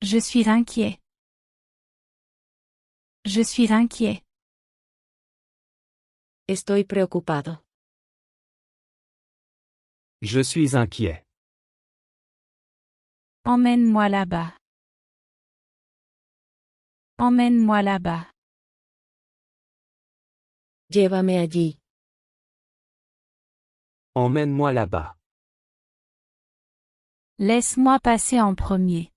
Je suis inquiet. Je suis inquiet. Estoy preocupado. Je suis inquiet. Emmène-moi là-bas. Emmène-moi là-bas. Llévame allí. Emmène-moi là-bas. Laisse-moi passer en premier.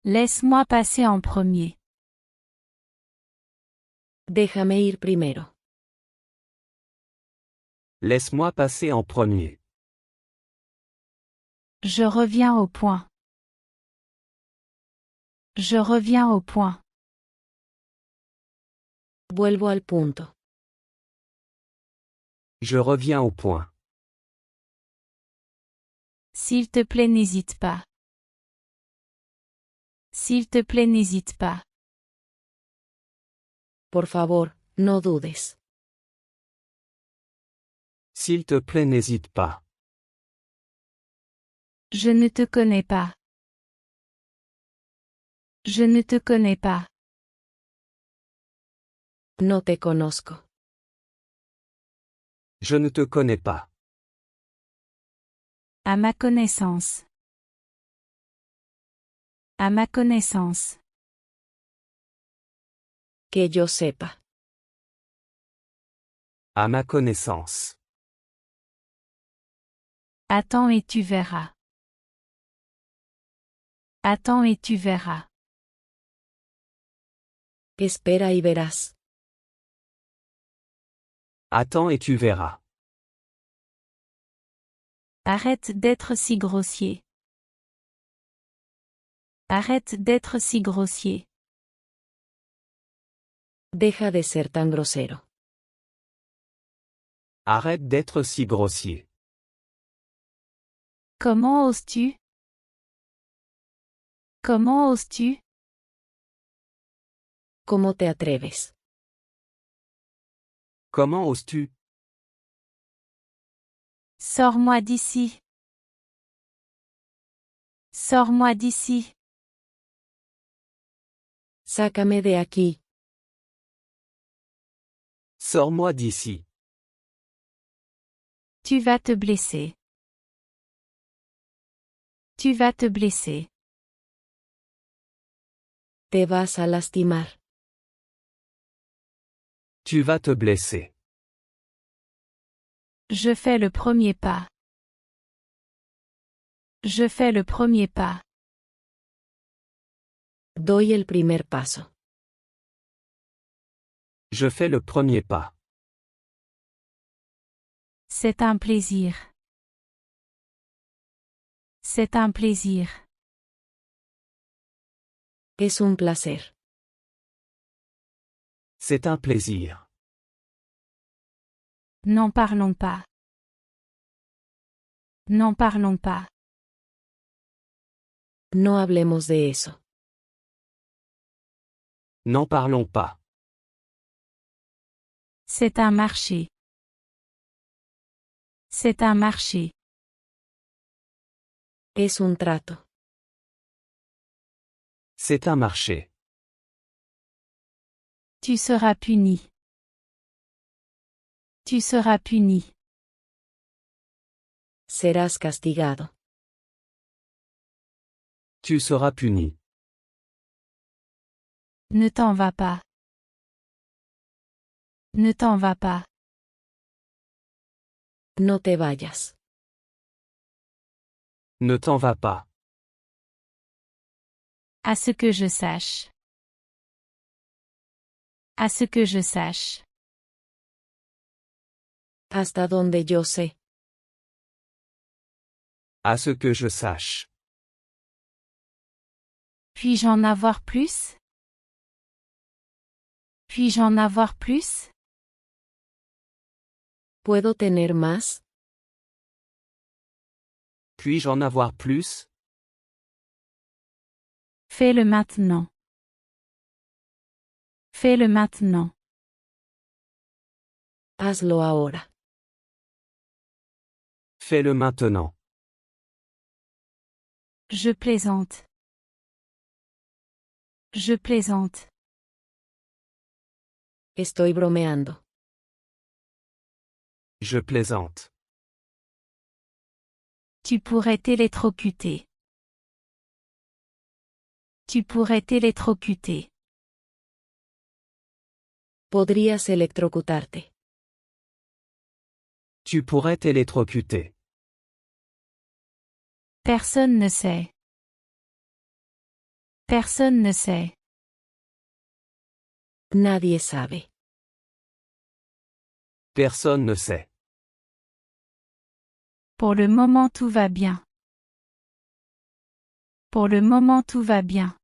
Laisse-moi passer en premier. Déjame ir primero. Laisse-moi passer en premier. Je reviens au point. Je reviens au point. Vuelvo al punto. Je reviens au point. S'il te plaît, n'hésite pas. S'il te plaît, n'hésite pas. Por favor, no dudes. S'il te plaît, n'hésite pas. Je ne te connais pas. Je ne te connais pas. No te conozco. Je ne te connais pas. À ma connaissance. À ma connaissance. Que yo sepa. À ma connaissance. Attends et tu verras. Attends et tu verras. Espera y verás. Attends et tu verras. Arrête d'être si grossier. Arrête d'être si grossier. Deja de ser tan grosero. Arrête d'être si grossier. Comment oses-tu? Comment oses-tu? ¿Cómo te atreves? Comment oses-tu? Sors-moi d'ici. Sors-moi d'ici. Sácame de aquí. Sors-moi d'ici. Tu vas te blesser. Tu vas te blesser. Te vas a lastimar. Tu vas te blesser. Je fais le premier pas. Je fais le premier pas. Doy el primer paso. Je fais le premier pas. C'est un plaisir. C'est un plaisir. Es un placer. C'est un plaisir. N'en parlons pas. N'en parlons pas. No hablemos de eso. N'en parlons pas. C'est un marché. C'est un marché. Es un trato. C'est un marché. Tu seras puni. Tu seras puni. Serás castigado. Tu seras puni. Ne t'en vas pas. Ne t'en vas pas. No te vayas. Ne t'en vas pas. À ce que je sache. À ce que je sache. Hasta donde yo sé. À ce que je sache. Puis-je en avoir plus? Puis-je en avoir plus? ¿Puedo tener más? Puis-je en avoir plus? Fais-le maintenant. Fais-le maintenant. Hazlo ahora. Fais-le maintenant. Je plaisante. Je plaisante. Estoy bromeando. Je plaisante. Tu pourrais t'électrocuter. Tu pourrais t'électrocuter. Podrías electrocutarte. Tu pourrais t'électrocuter. Personne ne sait. Personne ne sait. Nadie sabe. Personne ne sait. Pour le moment tout va bien. Pour le moment tout va bien.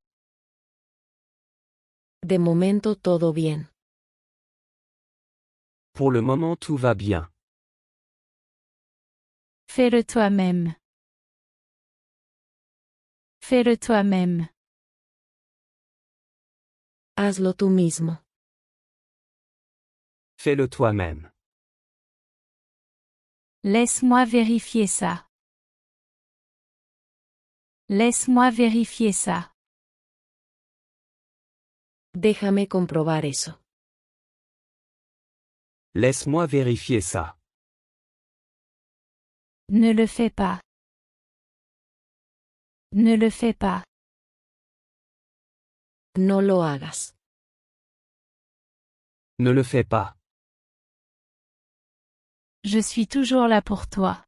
De momento todo bien. Pour le moment tout va bien. Fais-le toi-même. Fais-le toi-même. Hazlo tú mismo. Fais-le toi-même. Laisse-moi vérifier ça. Laisse-moi vérifier ça. Déjame comprobar eso. Laisse-moi vérifier ça. Ne le fais pas. Ne le fais pas. No lo hagas. Ne le fais pas. Je suis toujours là pour toi.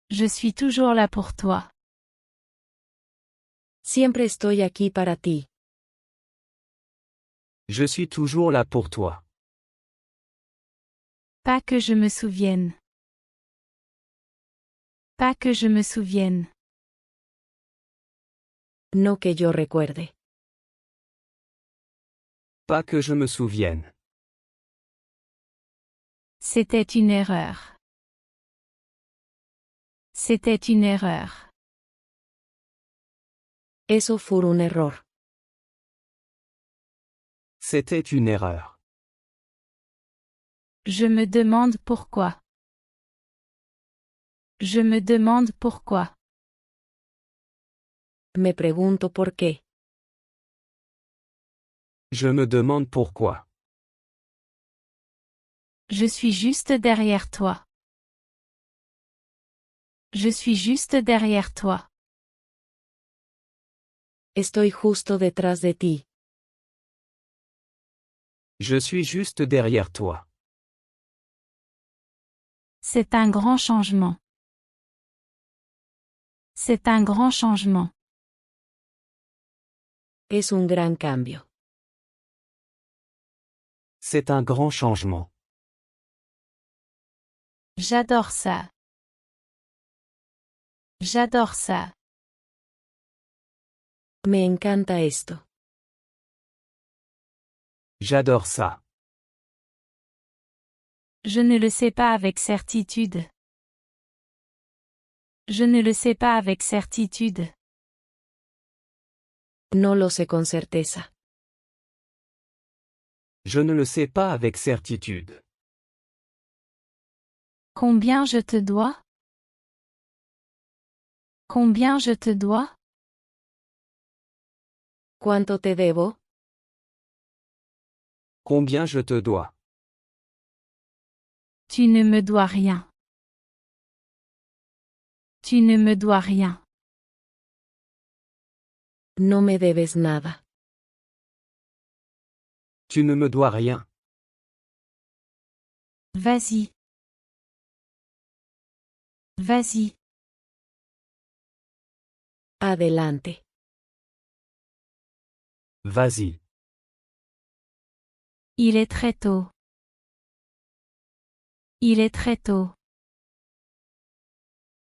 Je suis toujours là pour toi. Siempre estoy aquí para ti. Je suis toujours là pour toi. Pas que je me souvienne. Pas que je me souvienne. No que yo recuerde. Pas que je me souvienne. C'était une erreur. C'était une erreur. Eso fue un error. C'était une erreur. Je me demande pourquoi. Je me demande pourquoi. Me pregunto por qué. Je me demande pourquoi. Je suis juste derrière toi. Je suis juste derrière toi. Estoy justo detrás de ti. Je suis juste derrière toi. C'est un grand changement. C'est un grand changement. Es un gran cambio. C'est un grand changement. J'adore ça. J'adore ça. Me encanta esto. J'adore ça. Je ne le sais pas avec certitude. Je ne le sais pas avec certitude. No lo sé con certeza. Je ne le sais pas avec certitude. Combien je te dois? Combien je te dois? ¿Cuánto te debo? Combien je te dois? Tu ne me dois rien. Tu ne me dois rien. No me debes nada. Tu ne me dois rien. Vas-y. Vas-y. Adelante. Vas-y. Il est très tôt. Il est très tôt.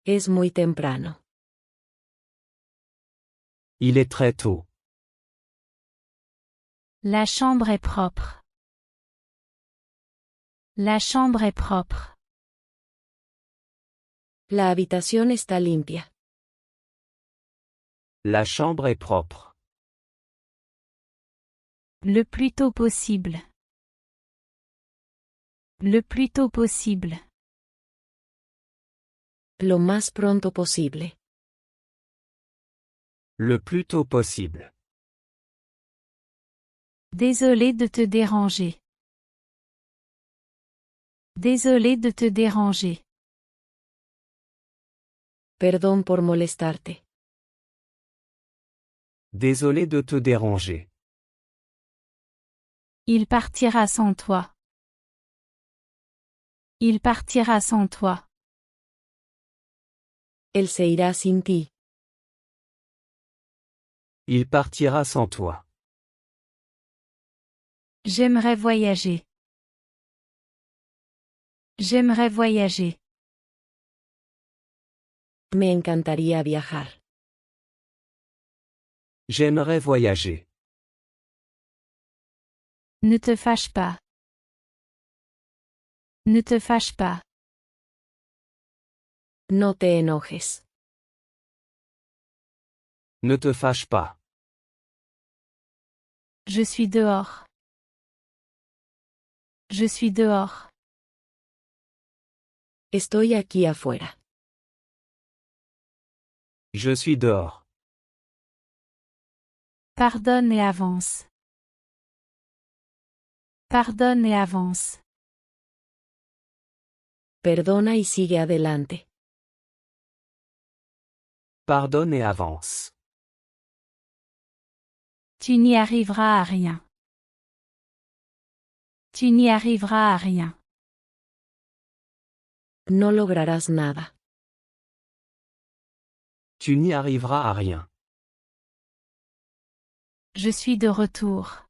Es muy temprano. Il est très tôt. La chambre est propre. La chambre est propre. La habitación está limpia. La chambre est propre. Le plus tôt possible. Le plus tôt possible. Lo más pronto posible. Le plus tôt possible. Désolé de te déranger. Désolé de te déranger. Perdón por molestarte. Désolé de te déranger. Il partira sans toi. Il partira sans toi. Él se irá sin ti. Il partira sans toi. J'aimerais voyager. J'aimerais voyager. Me encantaría viajar. J'aimerais voyager. Ne te fâche pas. Ne te fâche pas. No te enojes. Ne te fâche pas. Je suis dehors. Je suis dehors. Estoy aquí afuera. Je suis dehors. Pardonne et avance. Pardonne et avance. Perdona y sigue adelante. Pardonne et avance. Tu n'y arriveras à rien. Tu n'y arriveras à rien. No lograrás nada. Tu n'y arriveras à rien. Je suis de retour.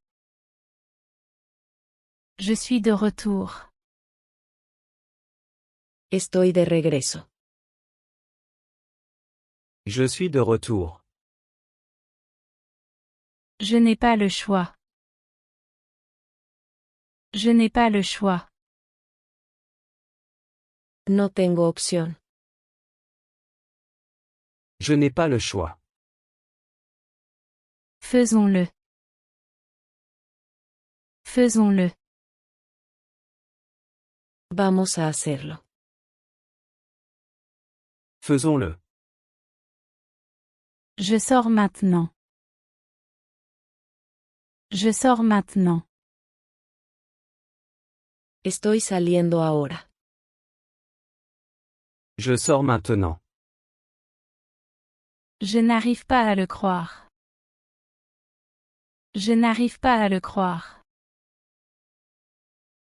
Je suis de retour. Estoy de regreso. Je suis de retour. Je n'ai pas le choix. Je n'ai pas le choix. No tengo opción. Je n'ai pas le choix. Faisons-le. Faisons-le. Vamos a hacerlo. Faisons-le. Je sors maintenant. Je sors maintenant. Estoy saliendo ahora. Je sors maintenant. Je n'arrive pas à le croire. Je n'arrive pas à le croire.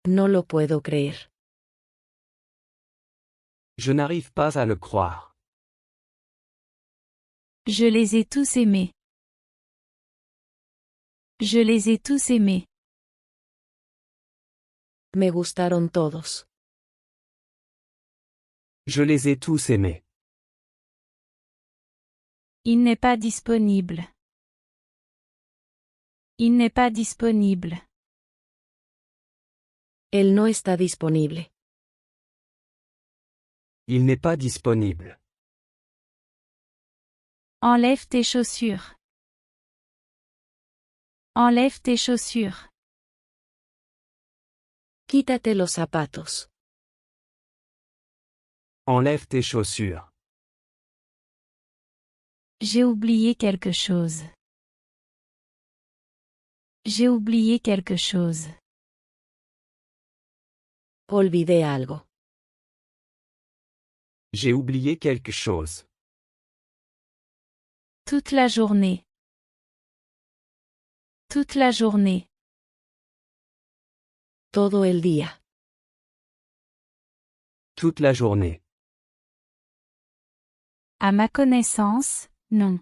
No lo puedo creer. Je n'arrive pas à le croire. Je les ai tous aimés. Je les ai tous aimés. Me gustaron todos. Je les ai tous aimés. Il n'est pas disponible. Il n'est pas disponible. Él no está disponible. Il n'est pas disponible. Enlève tes chaussures. Enlève tes chaussures. Quítate los zapatos. Enlève tes chaussures. J'ai oublié quelque chose. J'ai oublié quelque chose. Olvidé algo. J'ai oublié quelque chose. Toute la journée. Toute la journée. Todo el día. Toute la journée. À ma connaissance, non.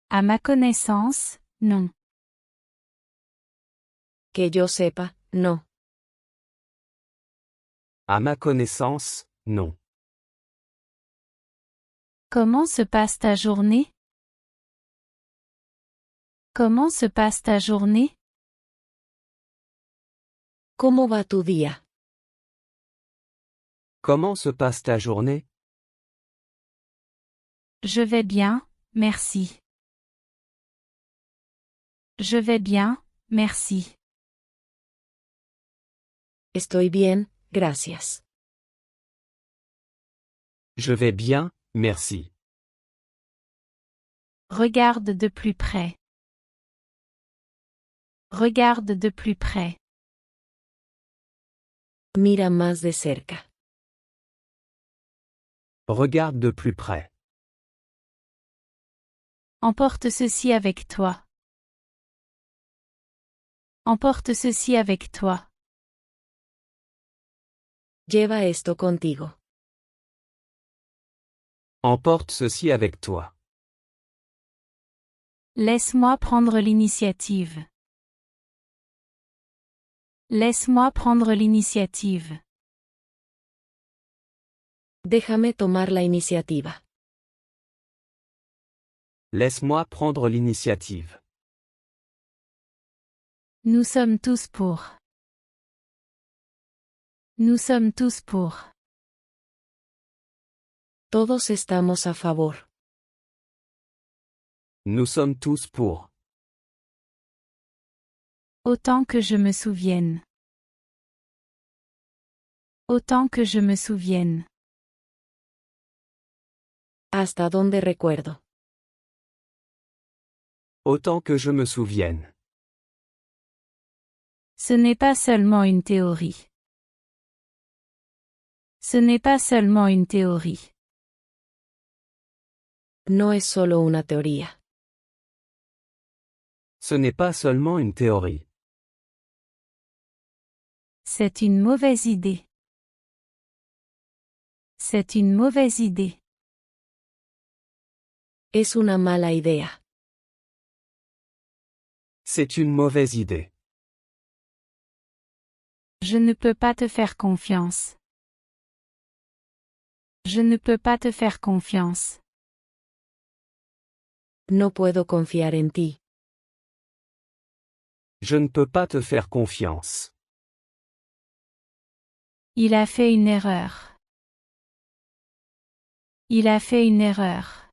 À ma connaissance, non. Que yo sepa, no. À ma connaissance, non. Comment se passe ta journée? Comment se passe ta journée? ¿Cómo va tu día? Comment se passe ta journée? Je vais bien, merci. Je vais bien, merci. Estoy bien, gracias. Je vais bien, merci. Regarde de plus près. Regarde de plus près. Mira más de cerca. Regarde de plus près. Emporte ceci avec toi. Emporte ceci avec toi. Lleva esto contigo. Emporte ceci avec toi. Laisse-moi prendre l'initiative. Laisse-moi prendre l'initiative. Déjame tomar la iniciativa. Laisse-moi prendre l'initiative. Nous sommes tous pour. Nous sommes tous pour. Todos estamos a favor. Nous sommes tous pour. Autant que je me souvienne. Autant que je me souvienne. Hasta donde recuerdo. Autant que je me souvienne. Ce n'est pas seulement une théorie. Ce n'est pas seulement une théorie. No es solo una teoría. Ce n'est pas seulement une théorie. C'est une mauvaise idée. C'est une mauvaise idée. Es una mala idea. C'est une mauvaise idée. Je ne peux pas te faire confiance. Je ne peux pas te faire confiance. No puedo confiar en ti. Je ne peux pas te faire confiance. Il a fait une erreur. Il a fait une erreur.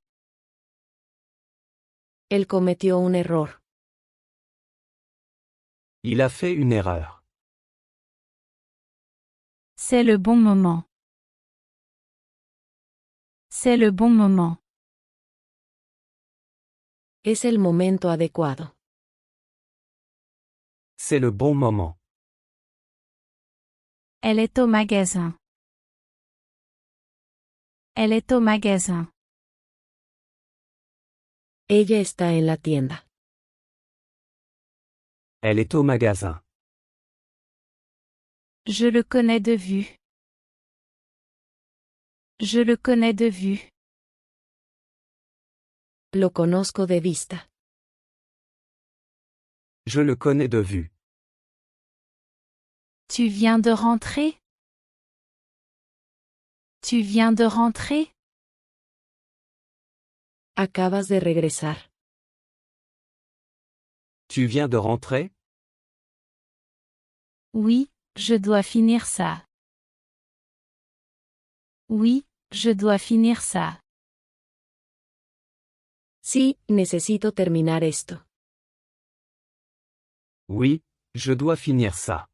Él cometió un error. Il a fait une erreur. C'est le bon moment. C'est le bon moment. Es el momento adecuado. C'est le bon moment. Elle est au magasin. Elle est au magasin. Ella está en la tienda. Elle est au magasin. Je le connais de vue. Je le connais de vue. Lo conozco de vista. Je le connais de vue. Tu viens de rentrer? Tu viens de rentrer? Acabas de regresar. Tu viens de rentrer? Oui, je dois finir ça. Oui, je dois finir ça. Sí, necesito terminar esto. Oui, je dois finir ça.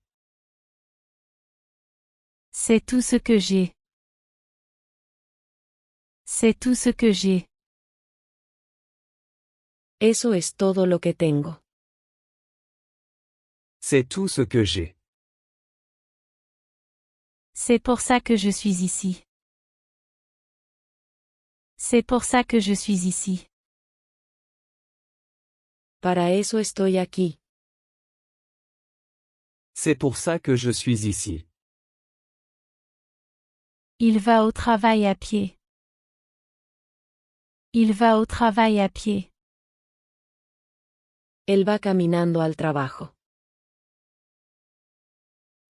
C'est tout ce que j'ai. C'est tout ce que j'ai. Eso es todo lo que tengo. C'est tout ce que j'ai. C'est pour ça que je suis ici. C'est pour ça que je suis ici. Para eso estoy aquí. C'est pour ça que je suis ici. Il va au travail à pied. Il va au travail à pied. Él va caminando al trabajo.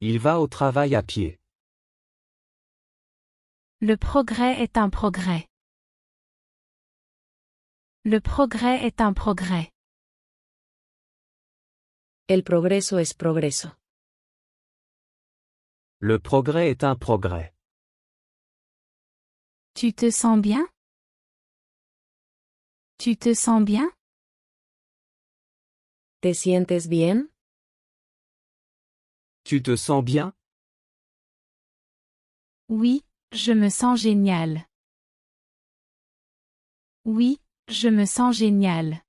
Il va au travail à pied. Le progrès est un progrès. Le progrès est un progrès. El progreso es progreso. Le progrès est un progrès. Tu te sens bien? Tu te sens bien? ¿Te sientes bien? Tu te sens bien? Oui, je me sens génial. Oui, Je me sens génial.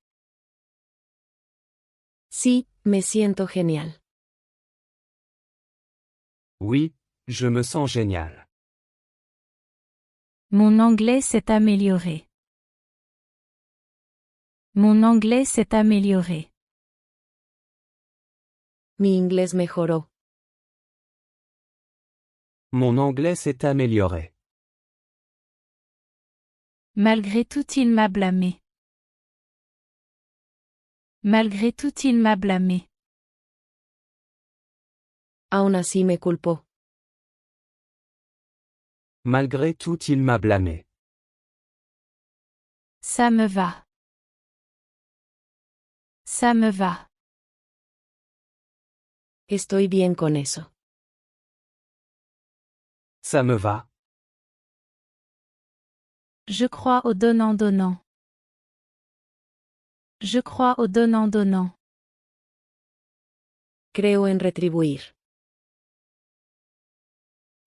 Sí, me siento genial. Oui, je me sens génial. Mon anglais s'est amélioré. Mon anglais s'est amélioré. Mi inglés mejoró. Mon anglais s'est amélioré. Malgré tout il m'a blâmé. Malgré tout il m'a blâmé. Aún así me culpó. Malgré tout il m'a blâmé. Ça me va. Ça me va. Estoy bien con eso. Ça me va. Je crois au donnant-donnant. Je crois au donnant-donnant. Creo en retribuir.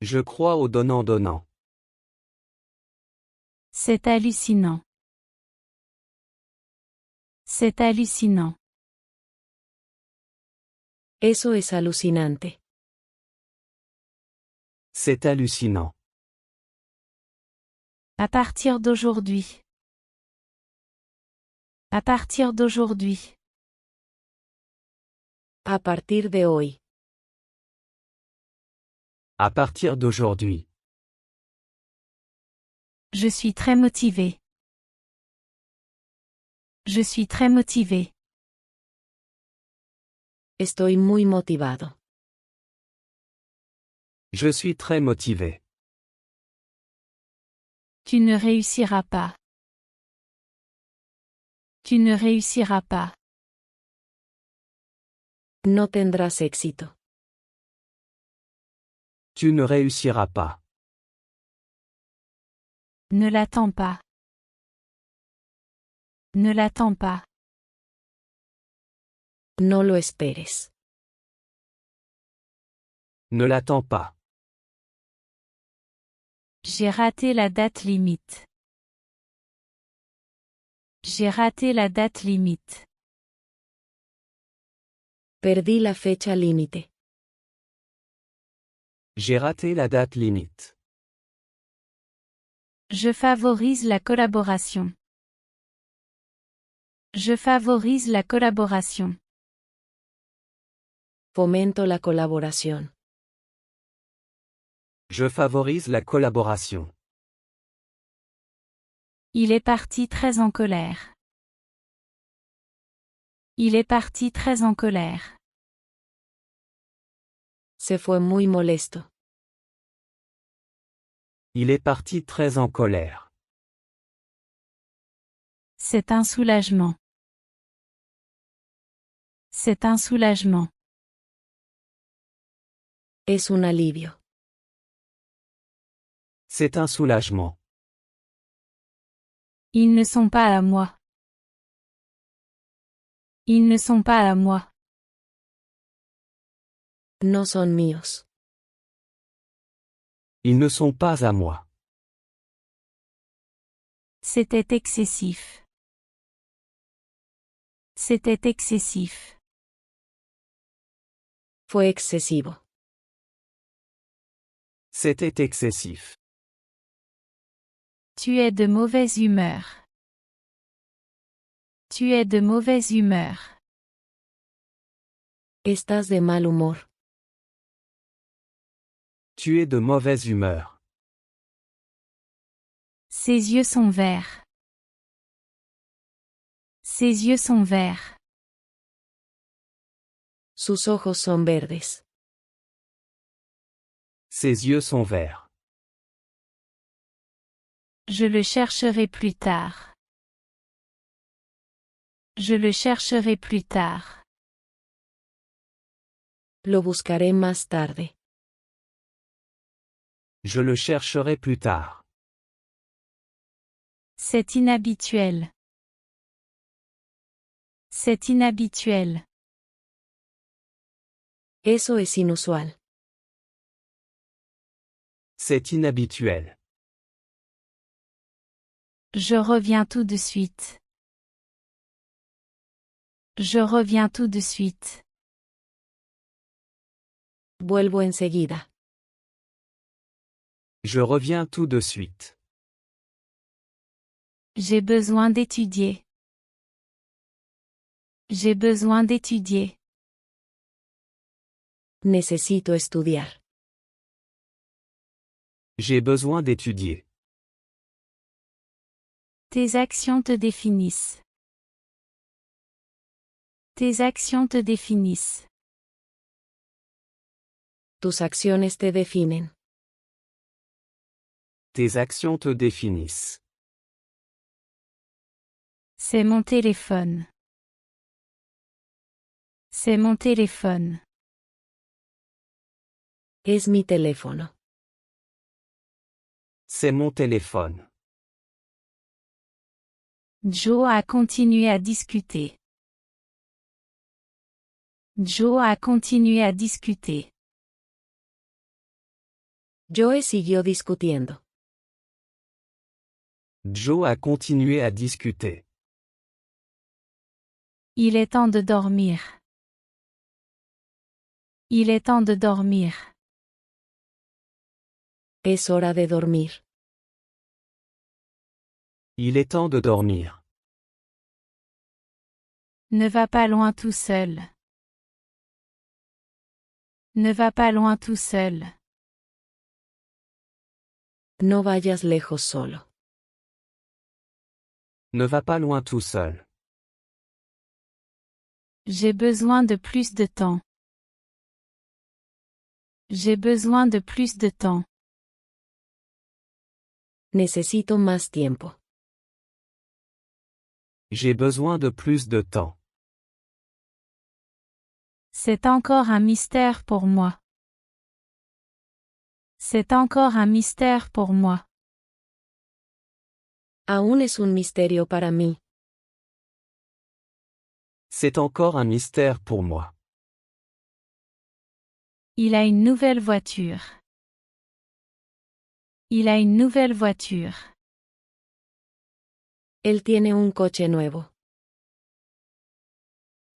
Je crois au donnant-donnant. C'est hallucinant. C'est hallucinant. Eso es alucinante. C'est hallucinant. À partir d'aujourd'hui. À partir d'aujourd'hui. A partir de hoy. À partir d'aujourd'hui. Je suis très motivé. Je suis très motivé. Estoy muy motivado. Je suis très motivé. Tu ne réussiras pas. Tu ne réussiras pas. No tendrás éxito. Tu ne réussiras pas. Ne l'attends pas. Ne l'attends pas. No lo esperes. Ne l'attends pas. J'ai raté la date limite. J'ai raté la date limite. Perdí la fecha límite. J'ai raté la date limite. Je favorise la collaboration. Je favorise la collaboration. Fomento la colaboración. Je favorise la collaboration. Il est parti très en colère. Il est parti très en colère. Se fue muy molesto. Il est parti très en colère. C'est un soulagement. C'est un soulagement. Es un alivio. C'est un soulagement. Ils ne sont pas à moi. Ils ne sont pas à moi. No son míos. Ils ne sont pas à moi. C'était excessif. C'était excessif. Fue excesivo. C'était excessif. Tu es de mauvaise humeur. Tu es de mauvaise humeur. Estás de mal humor. Tu es de mauvaise humeur. Ses yeux sont verts. Ses yeux sont verts. Sus ojos son verdes. Ses yeux sont verts. Je le chercherai plus tard. Je le chercherai plus tard. Lo buscaré más tarde. Je le chercherai plus tard. C'est inhabituel. C'est inhabituel. Eso es inusual. C'est inhabituel. Je reviens tout de suite. Je reviens tout de suite. Vuelvo enseguida. Je reviens tout de suite. J'ai besoin d'étudier. J'ai besoin d'étudier. Necesito estudiar. J'ai besoin d'étudier. Tes actions te définissent. Tes actions te définissent. Tus acciones te definen. Tes actions te définissent. C'est mon téléphone. C'est mon téléphone. Es mi teléfono. C'est mon téléphone. Joe a continué à discuter. Joe a continué à discuter. Joe siguió discutiendo. Joe a continué à discuter. Il est temps de dormir. Il est temps de dormir. Es hora de dormir. Il est temps de dormir. Ne va pas loin tout seul. Ne va pas loin tout seul. No vayas lejos solo. Ne va pas loin tout seul. J'ai besoin de plus de temps. J'ai besoin de plus de temps. Necesito más tiempo. J'ai besoin de plus de temps. C'est encore un mystère pour moi. C'est encore un mystère pour moi. Aún es un misterio para mí. C'est encore un mystère pour moi. Il a une nouvelle voiture. Il a une nouvelle voiture. Él tiene un coche nuevo.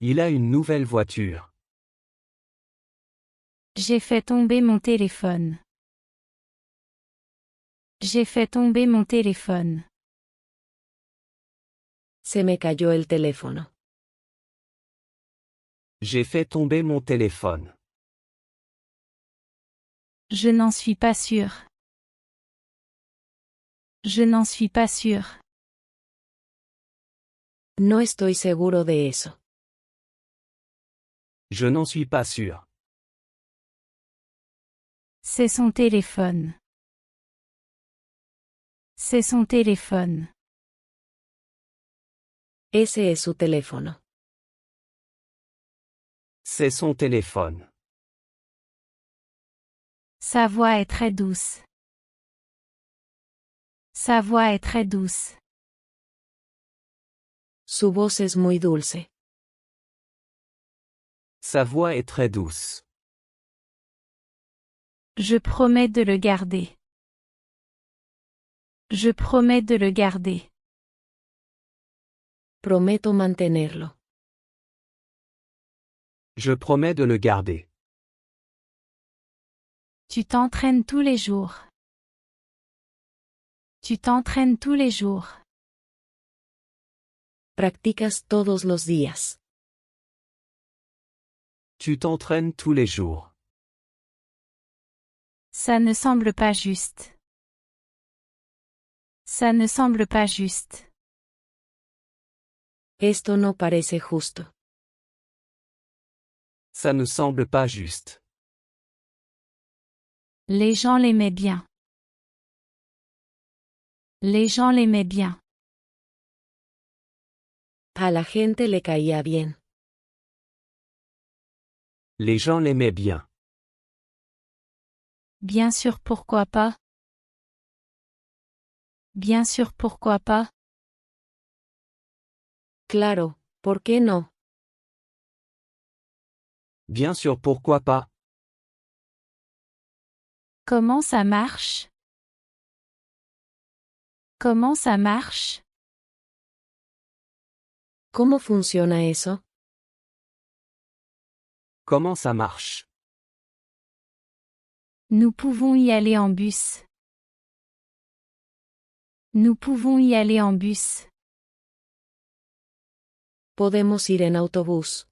Il a une nouvelle voiture. J'ai fait tomber mon téléphone. J'ai fait tomber mon téléphone. Se me cayó el teléfono. J'ai fait tomber mon téléphone. Je n'en suis pas sûr. Je n'en suis pas sûr. No estoy seguro de eso. Je n'en suis pas sûr. C'est son téléphone. C'est son téléphone. Ese es su teléfono. C'est son téléphone. Sa voix est très douce. Sa voix est très douce. Su voz es muy dulce. Sa voix est très douce. Je promets de le garder. Je promets de le garder. Prometo mantenerlo. Je promets de le garder. Tu t'entraînes tous les jours. Tu t'entraînes tous les jours. Practicas todos los días. Tu t'entraînes tous les jours. Ça ne semble pas juste. Ça ne semble pas juste. Esto no parece justo. Ça ne semble pas juste. Les gens l'aimaient bien. Les gens l'aimaient bien. A la gente le caía bien. Les gens l'aimaient bien. Bien sûr, pourquoi pas? Bien sûr, pourquoi pas? Claro, ¿por qué no? Bien sûr, pourquoi pas? Comment ça marche? Comment ça marche? ¿Cómo funciona eso? Comment ça marche? Nous pouvons y aller en bus. Nous pouvons y aller en bus. Podemos ir en autobús.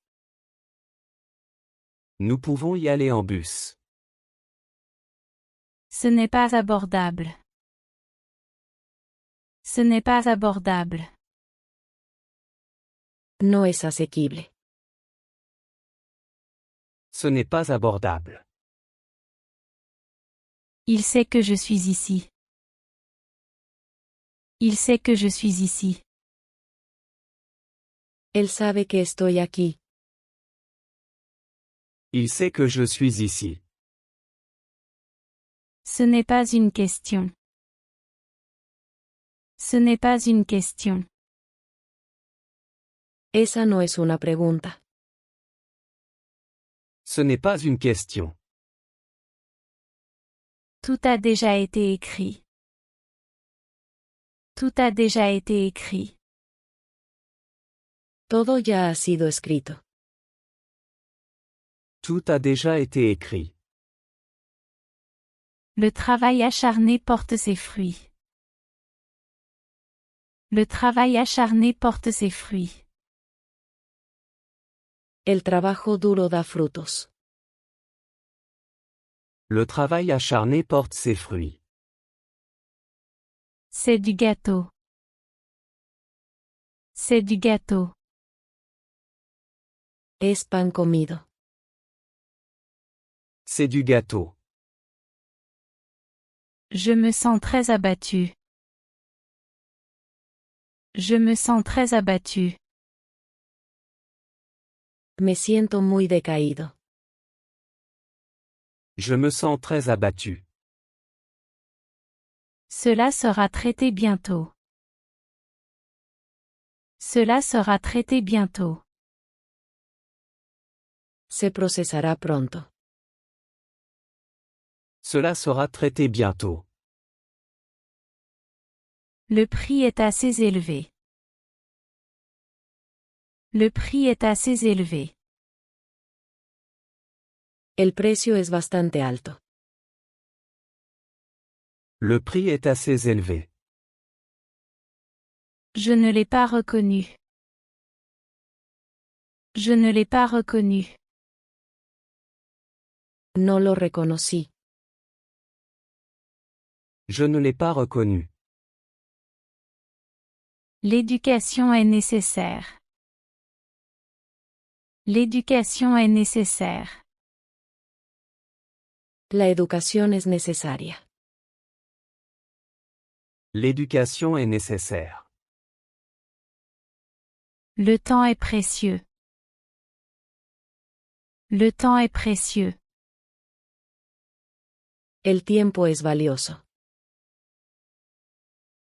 Nous pouvons y aller en bus. Ce n'est pas abordable. Ce n'est pas abordable. No es asequible. Ce n'est pas abordable. Il sait que je suis ici. Il sait que je suis ici. Él sabe que estoy aquí. Il sait que je suis ici. Ce n'est pas une question. Ce n'est pas une question. Esa no es una pregunta. Ce n'est pas une question. Tout a déjà été écrit. Tout a déjà été écrit. Todo ya ha sido escrito. Tout a déjà été écrit. Le travail acharné porte ses fruits. Le travail acharné porte ses fruits. El trabajo duro da frutos. Le travail acharné porte ses fruits. C'est du gâteau. C'est du gâteau. Es pan comido. C'est du gâteau. Je me sens très abattu. Je me sens très abattu. Me siento muy decaído. Je me sens très abattu. Cela sera traité bientôt. Cela sera traité bientôt. Se procesará pronto. Cela sera traité bientôt. Le prix est assez élevé. Le prix est assez élevé. El precio es bastante alto. Le prix est assez élevé. Je ne l'ai pas reconnu. Je ne l'ai pas reconnu. No lo reconocí. Je ne l'ai pas reconnu. L'éducation est nécessaire. L'éducation est nécessaire. La educación es necesaria. L'éducation est nécessaire. Le temps est précieux. Le temps est précieux. El tiempo es valioso.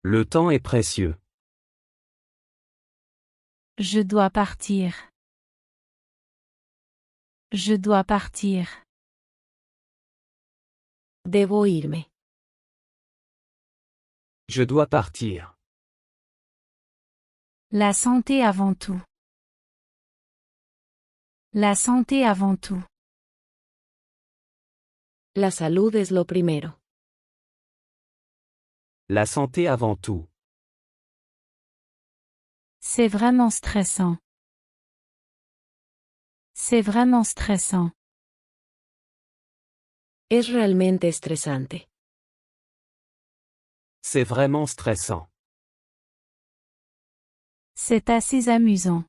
Le temps est précieux. Je dois partir. Je dois partir. Debo irme. Je dois partir. La santé avant tout. La santé avant tout. La salud es lo primero. La santé avant tout. C'est vraiment stressant. C'est vraiment stressant. Es realmente estresante. C'est vraiment stressant. C'est assez amusant.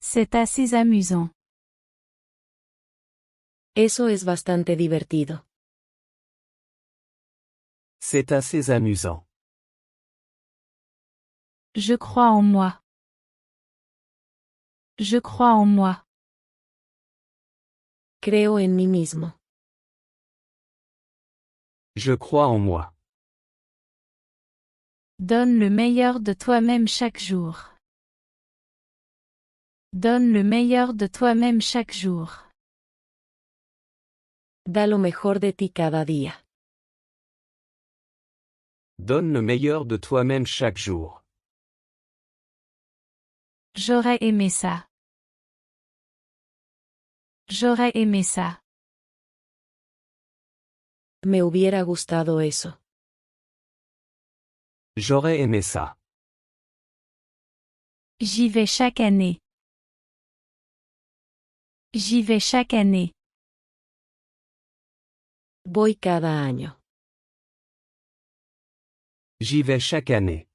C'est assez amusant. Eso es bastante divertido. C'est assez amusant. Je crois en moi. Je crois en moi. Creo en mí mismo. Je crois en moi. Donne le meilleur de toi-même chaque jour. Donne le meilleur de toi-même chaque jour. Da lo mejor de ti cada día. Donne le meilleur de toi-même chaque jour. J'aurais aimé ça. J'aurais aimé ça. Me hubiera gustado eso. J'aurais aimé ça. J'y vais chaque année. J'y vais chaque année. Voy cada año. J'y vais chaque année.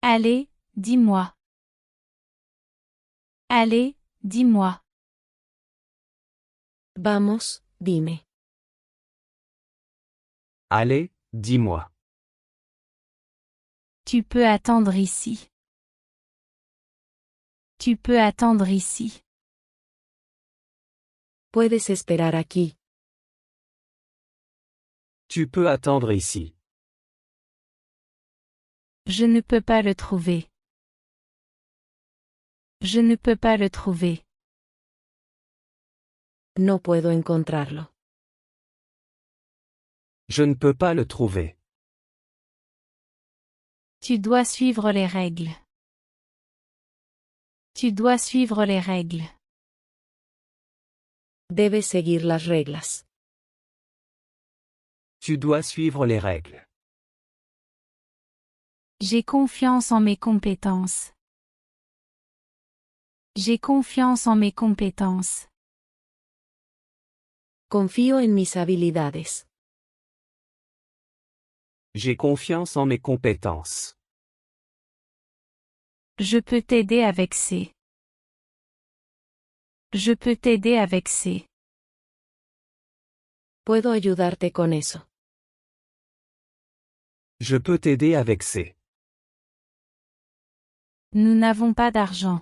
Allez, dis-moi. Allez, dis-moi. Vamos, dime. Allez, dis-moi. Tu peux attendre ici. Tu peux attendre ici. Puedes esperar aquí. Tu peux attendre ici. Je ne peux pas le trouver. Je ne peux pas le trouver. No puedo encontrarlo. Je ne peux pas le trouver. Tu dois suivre les règles. Tu dois suivre les règles. Debes seguir las reglas. Tu dois suivre les règles. J'ai confiance en mes compétences. J'ai confiance en mes compétences. Confío en mis habilidades. J'ai confiance en mes compétences. Je peux t'aider avec ces. Je peux t'aider avec ces. Puedo ayudarte con eso. Je peux t'aider avec ces. Nous n'avons pas d'argent.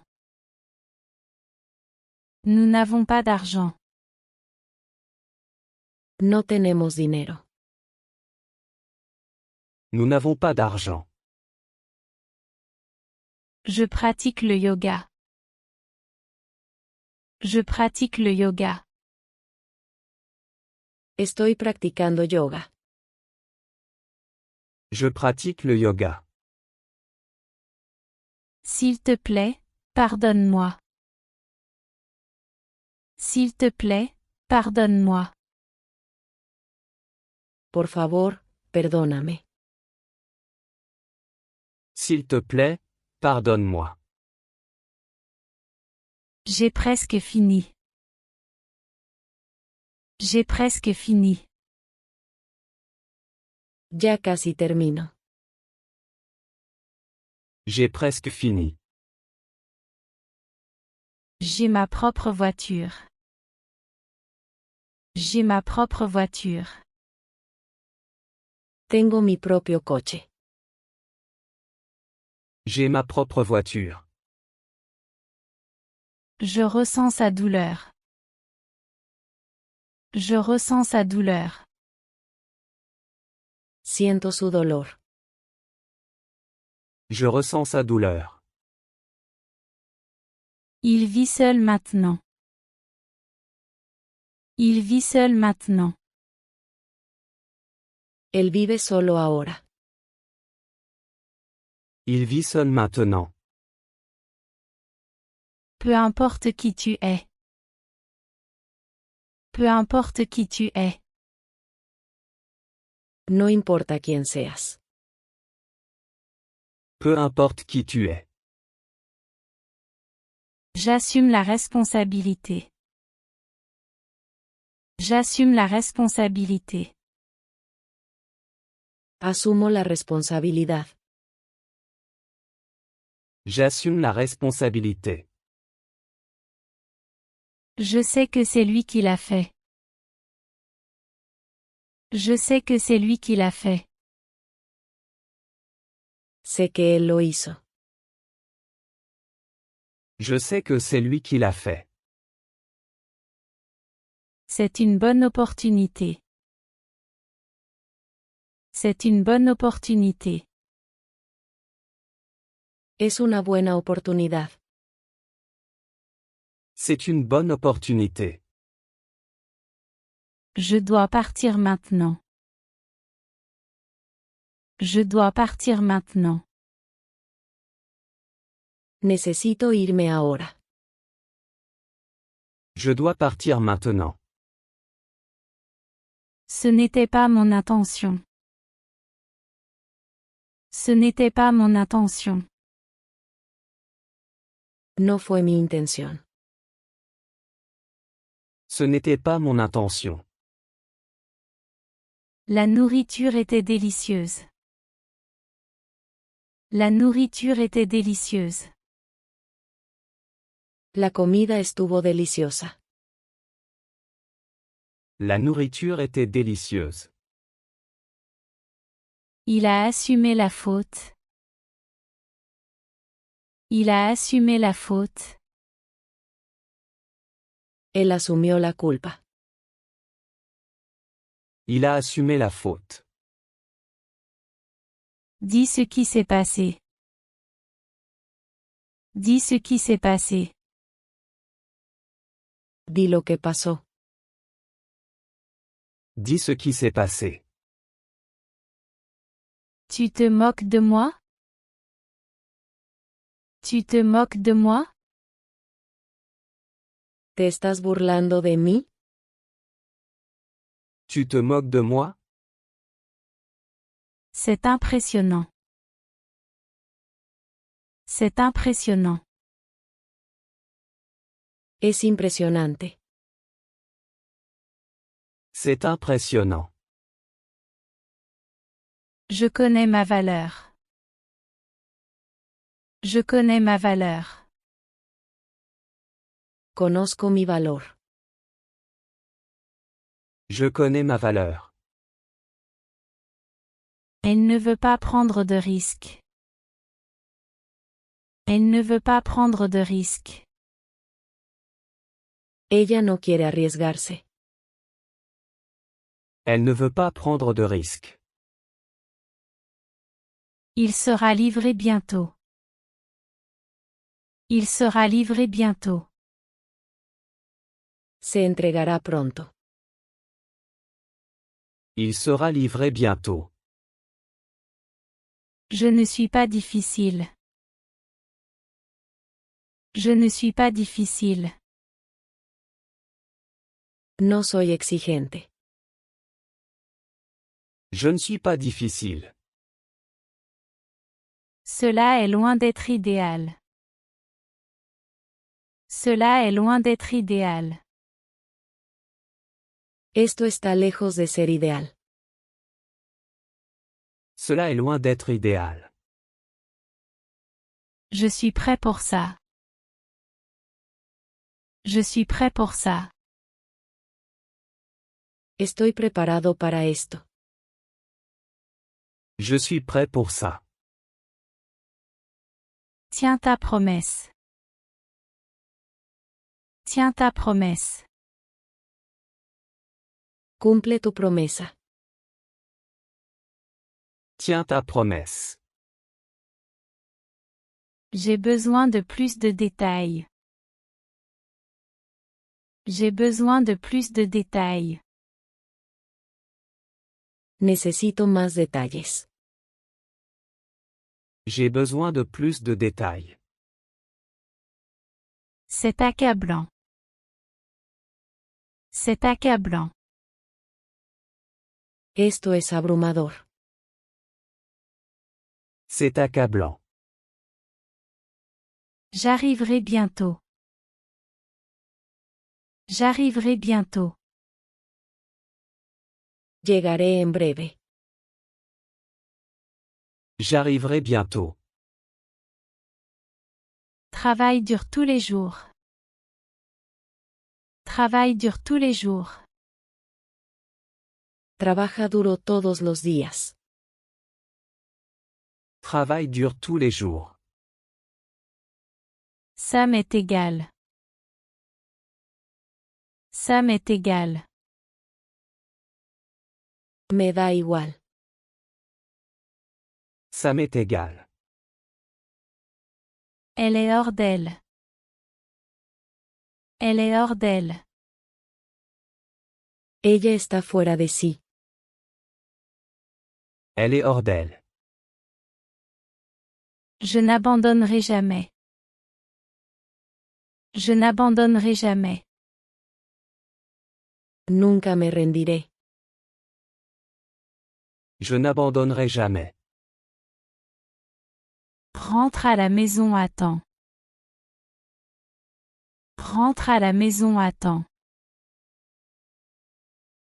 Nous n'avons pas d'argent. No tenemos dinero. Nous n'avons pas d'argent. Je pratique le yoga. Je pratique le yoga. Estoy practicando yoga. Je pratique le yoga. S'il te plaît, pardonne-moi. S'il te plaît, pardonne-moi. Por favor, perdóname. S'il te plaît, pardonne-moi. J'ai presque fini. J'ai presque fini. Ya casi termino. J'ai presque fini. J'ai ma propre voiture. J'ai ma propre voiture. Tengo mi propio coche. J'ai ma propre voiture. Je ressens sa douleur. Je ressens sa douleur. Siento su dolor. Je ressens sa douleur. Il vit seul maintenant. Il vit seul maintenant. Él vive solo ahora. Il vit seul maintenant. Peu importe qui tu es. Peu importe qui tu es. No importa quién seas. Peu importe qui tu es. J'assume la responsabilité. J'assume la responsabilité. Asumo la responsabilidad. J'assume la responsabilité. Je sais que c'est lui qui l'a fait. Je sais que c'est lui qui l'a fait. Sé que él lo hizo. Je sais que c'est lui qui l'a fait. C'est une bonne opportunité. C'est une bonne opportunité. Es una buena oportunidad. C'est une bonne opportunité. Je dois partir maintenant. Je dois partir maintenant. Necesito irme ahora. Je dois partir maintenant. Ce n'était pas mon intention. Ce n'était pas mon intention. No fue mi intención. Ce n'était pas mon intention. La nourriture était délicieuse. La nourriture était délicieuse. La comida estuvo deliciosa. La nourriture était délicieuse. Il a assumé la faute. Il a assumé la faute. Él asumió la culpa. Il a assumé la faute. Dis ce qui s'est passé. Dis ce qui s'est passé. Di lo que pasó. Dis ce qui s'est passé. Tu te moques de moi? Tu te moques de moi? ¿Te estás burlando de mí? Tu te moques de moi? C'est impressionnant. C'est impressionnant. Es impresionante. C'est impressionnant. Je connais ma valeur. Je connais ma valeur. Conozco mi valor. Je connais ma valeur. Elle ne veut pas prendre de risques. Elle ne veut pas prendre de risques. Ella no quiere arriesgarse. Elle ne veut pas prendre de risques. Il sera livré bientôt. Il sera livré bientôt. Se entregará pronto. Il sera livré bientôt. Je ne suis pas difficile. Je ne suis pas difficile. No soy exigente. Je ne suis pas difficile. Cela est loin d'être idéal. Cela est loin d'être idéal. Esto está lejos de ser ideal. Cela est loin d'être idéal. Je suis prêt pour ça. Je suis prêt pour ça. Estoy preparado para esto. Je suis prêt pour ça. Tiens ta promesse. Tiens ta promesse. Cumple tu promesa. Tiens ta promesse. J'ai besoin de plus de détails. J'ai besoin de plus de détails. Necesito más detalles. J'ai besoin de plus de détails. C'est accablant. C'est accablant. Esto es abrumador. C'est accablant. J'arriverai bientôt. J'arriverai bientôt. Llegaré en breve. J'arriverai bientôt. Travail dure tous les jours. Travail dure tous les jours. Trabaja duro todos los días. Travail dure tous les jours. Ça m'est égal. Ça m'est égal. Me da igual. Ça m'est égal. Elle est hors d'elle. Elle est hors d'elle. Ella está fuera de sí. Elle est hors d'elle. Je n'abandonnerai jamais. Je n'abandonnerai jamais. Nunca me rendiré. Je n'abandonnerai jamais. Rentre à la maison à temps. Rentre à la maison à temps.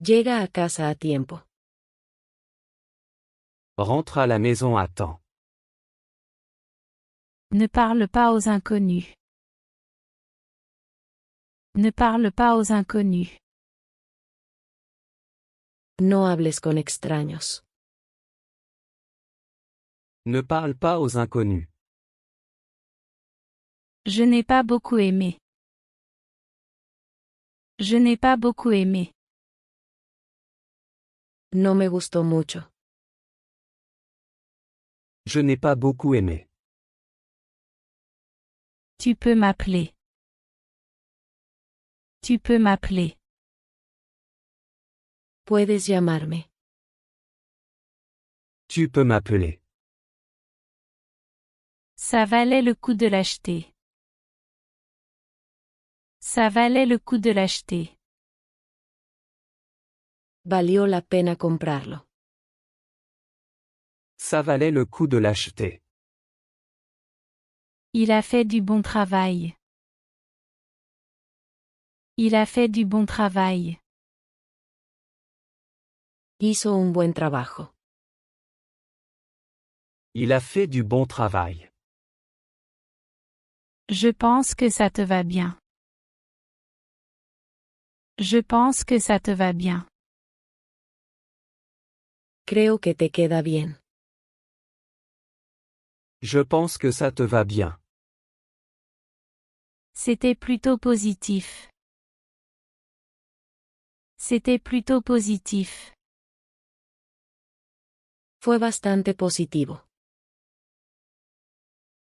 Llega a casa a tiempo. Rentre à la maison à temps. Ne parle pas aux inconnus. Ne parle pas aux inconnus. No hables con extraños. Ne parle pas aux inconnus. Je n'ai pas beaucoup aimé. Je n'ai pas beaucoup aimé. No me gustó mucho. Je n'ai pas beaucoup aimé. Tu peux m'appeler. Tu peux m'appeler. Puedes llamarme. Tu peux m'appeler. Ça valait le coup de l'acheter. Ça valait le coup de l'acheter. Valió la pena comprarlo. Ça valait le coup de l'acheter. Il a fait du bon travail. Il a fait du bon travail. Hizo un buen trabajo. Il a fait du bon travail. Je pense que ça te va bien. Je pense que ça te va bien. Creo que te queda bien. Je pense que ça te va bien. C'était plutôt positif. C'était plutôt positif. Fue bastante positivo.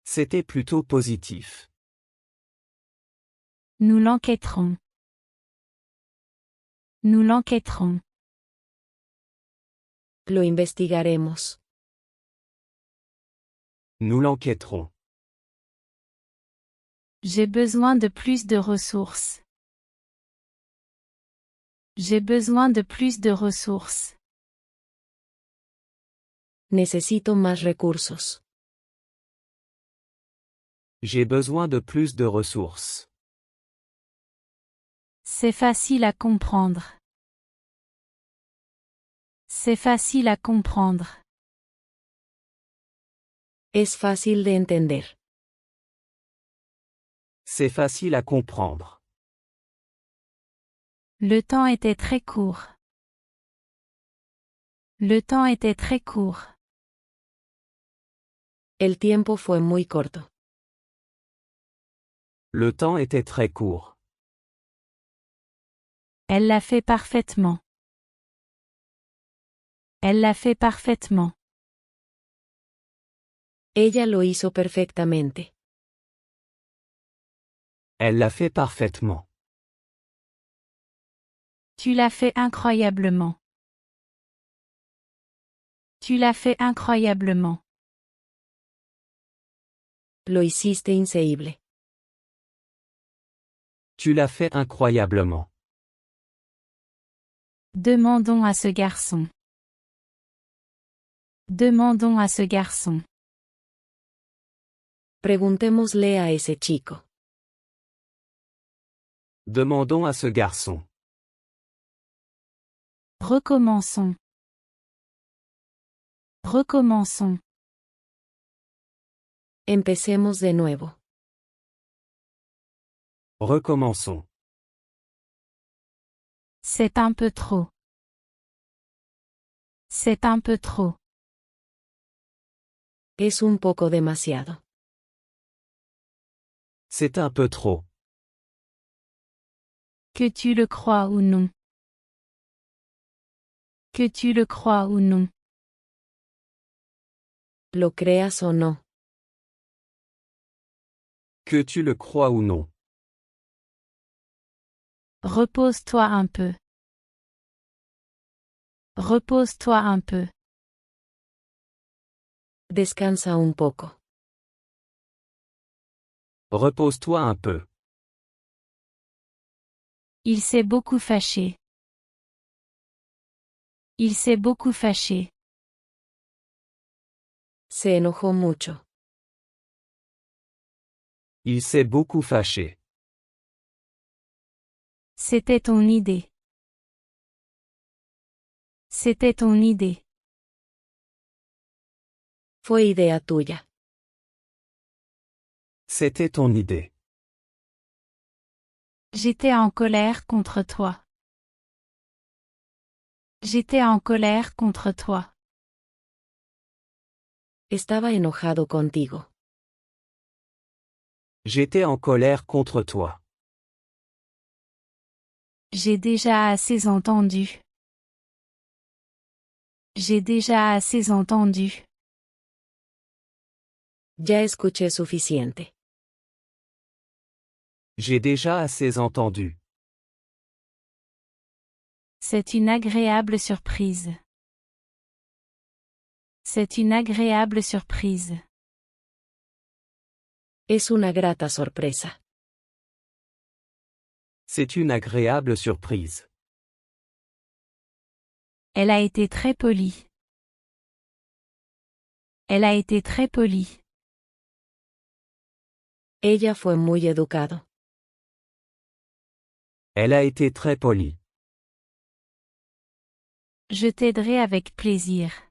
C'était plutôt positif. Nous l'enquêterons. Nous l'enquêterons. Lo investigaremos. Nous l'enquêterons. J'ai besoin de plus de ressources. J'ai besoin de plus de ressources. Necesito más recursos. J'ai besoin de plus de ressources. C'est facile à comprendre. C'est facile à comprendre. Es fácil de entender. C'est facile à comprendre. Le temps était très court. Le temps était très court. El tiempo fue muy corto. Le temps était très court. Elle l'a fait parfaitement. Elle l'a fait parfaitement. Ella lo hizo perfectamente. Elle l'a fait parfaitement. Tu l'as fait incroyablement. Tu l'as fait incroyablement. Lo hiciste increíble. Tu l'as fait incroyablement. Demandons à ce garçon. Demandons à ce garçon. Preguntémosle a ese chico. Demandons à ce garçon. Recommençons. Recommençons. Empecemos de nuevo. Recommençons. C'est un peu trop. C'est un peu trop. Es un poco demasiado. C'est un peu trop. Que tu le crois ou non. Que tu le crois ou non. Lo creas o no. Que tu le crois ou non. Repose-toi un peu. Repose-toi un peu. Descansa un poco. Repose-toi un peu. Il s'est beaucoup fâché. Il s'est beaucoup fâché. Se enojó mucho. Il s'est beaucoup fâché. C'était ton idée. C'était ton idée. Fue idea tuya. C'était ton idée. J'étais en colère contre toi. J'étais en colère contre toi. Estaba enojado contigo. J'étais en colère contre toi. J'ai déjà assez entendu. J'ai déjà assez entendu. Ya escuché suficiente. J'ai déjà assez entendu. C'est une agréable surprise. C'est une agréable surprise. Es una grata sorpresa. C'est une agréable surprise. Elle a été très polie. Elle a été très polie. Ella fue muy educado. Elle a été très polie. Je t'aiderai avec plaisir.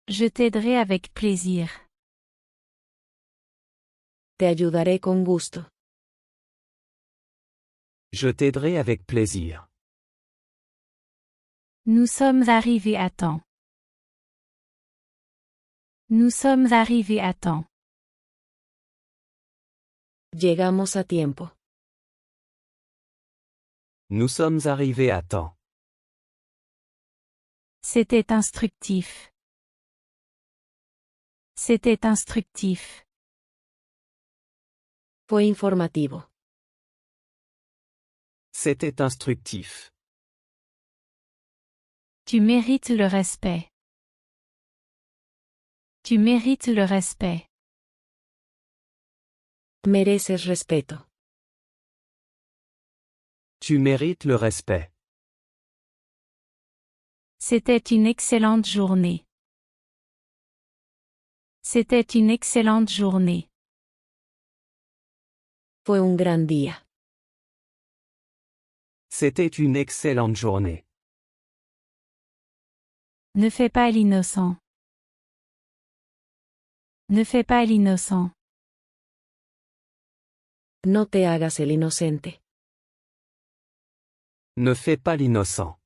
Je t'aiderai avec plaisir. Te ayudaré con gusto. Je t'aiderai avec plaisir. Nous sommes arrivés à temps. Nous sommes arrivés à temps. Llegamos a tiempo. Nous sommes arrivés à temps. C'était instructif. C'était instructif. Fue informativo. C'était instructif. Tu mérites le respect. Tu mérites le respect. Mereces respeto. Tu mérites le respect. C'était une excellente journée. C'était une excellente journée. Fue un gran día. C'était une excellente journée. Ne fais pas l'innocent. Ne fais pas l'innocent. No te hagas el inocente. Ne fais pas l'innocent.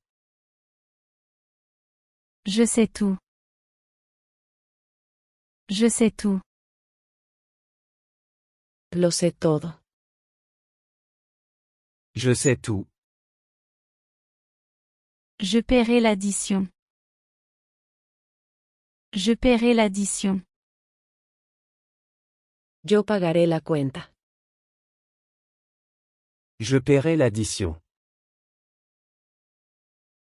Je sais tout. Je sais tout. Lo sé todo. Je sais tout. Je paierai l'addition. Je paierai l'addition. Yo pagaré la cuenta. Je paierai l'addition.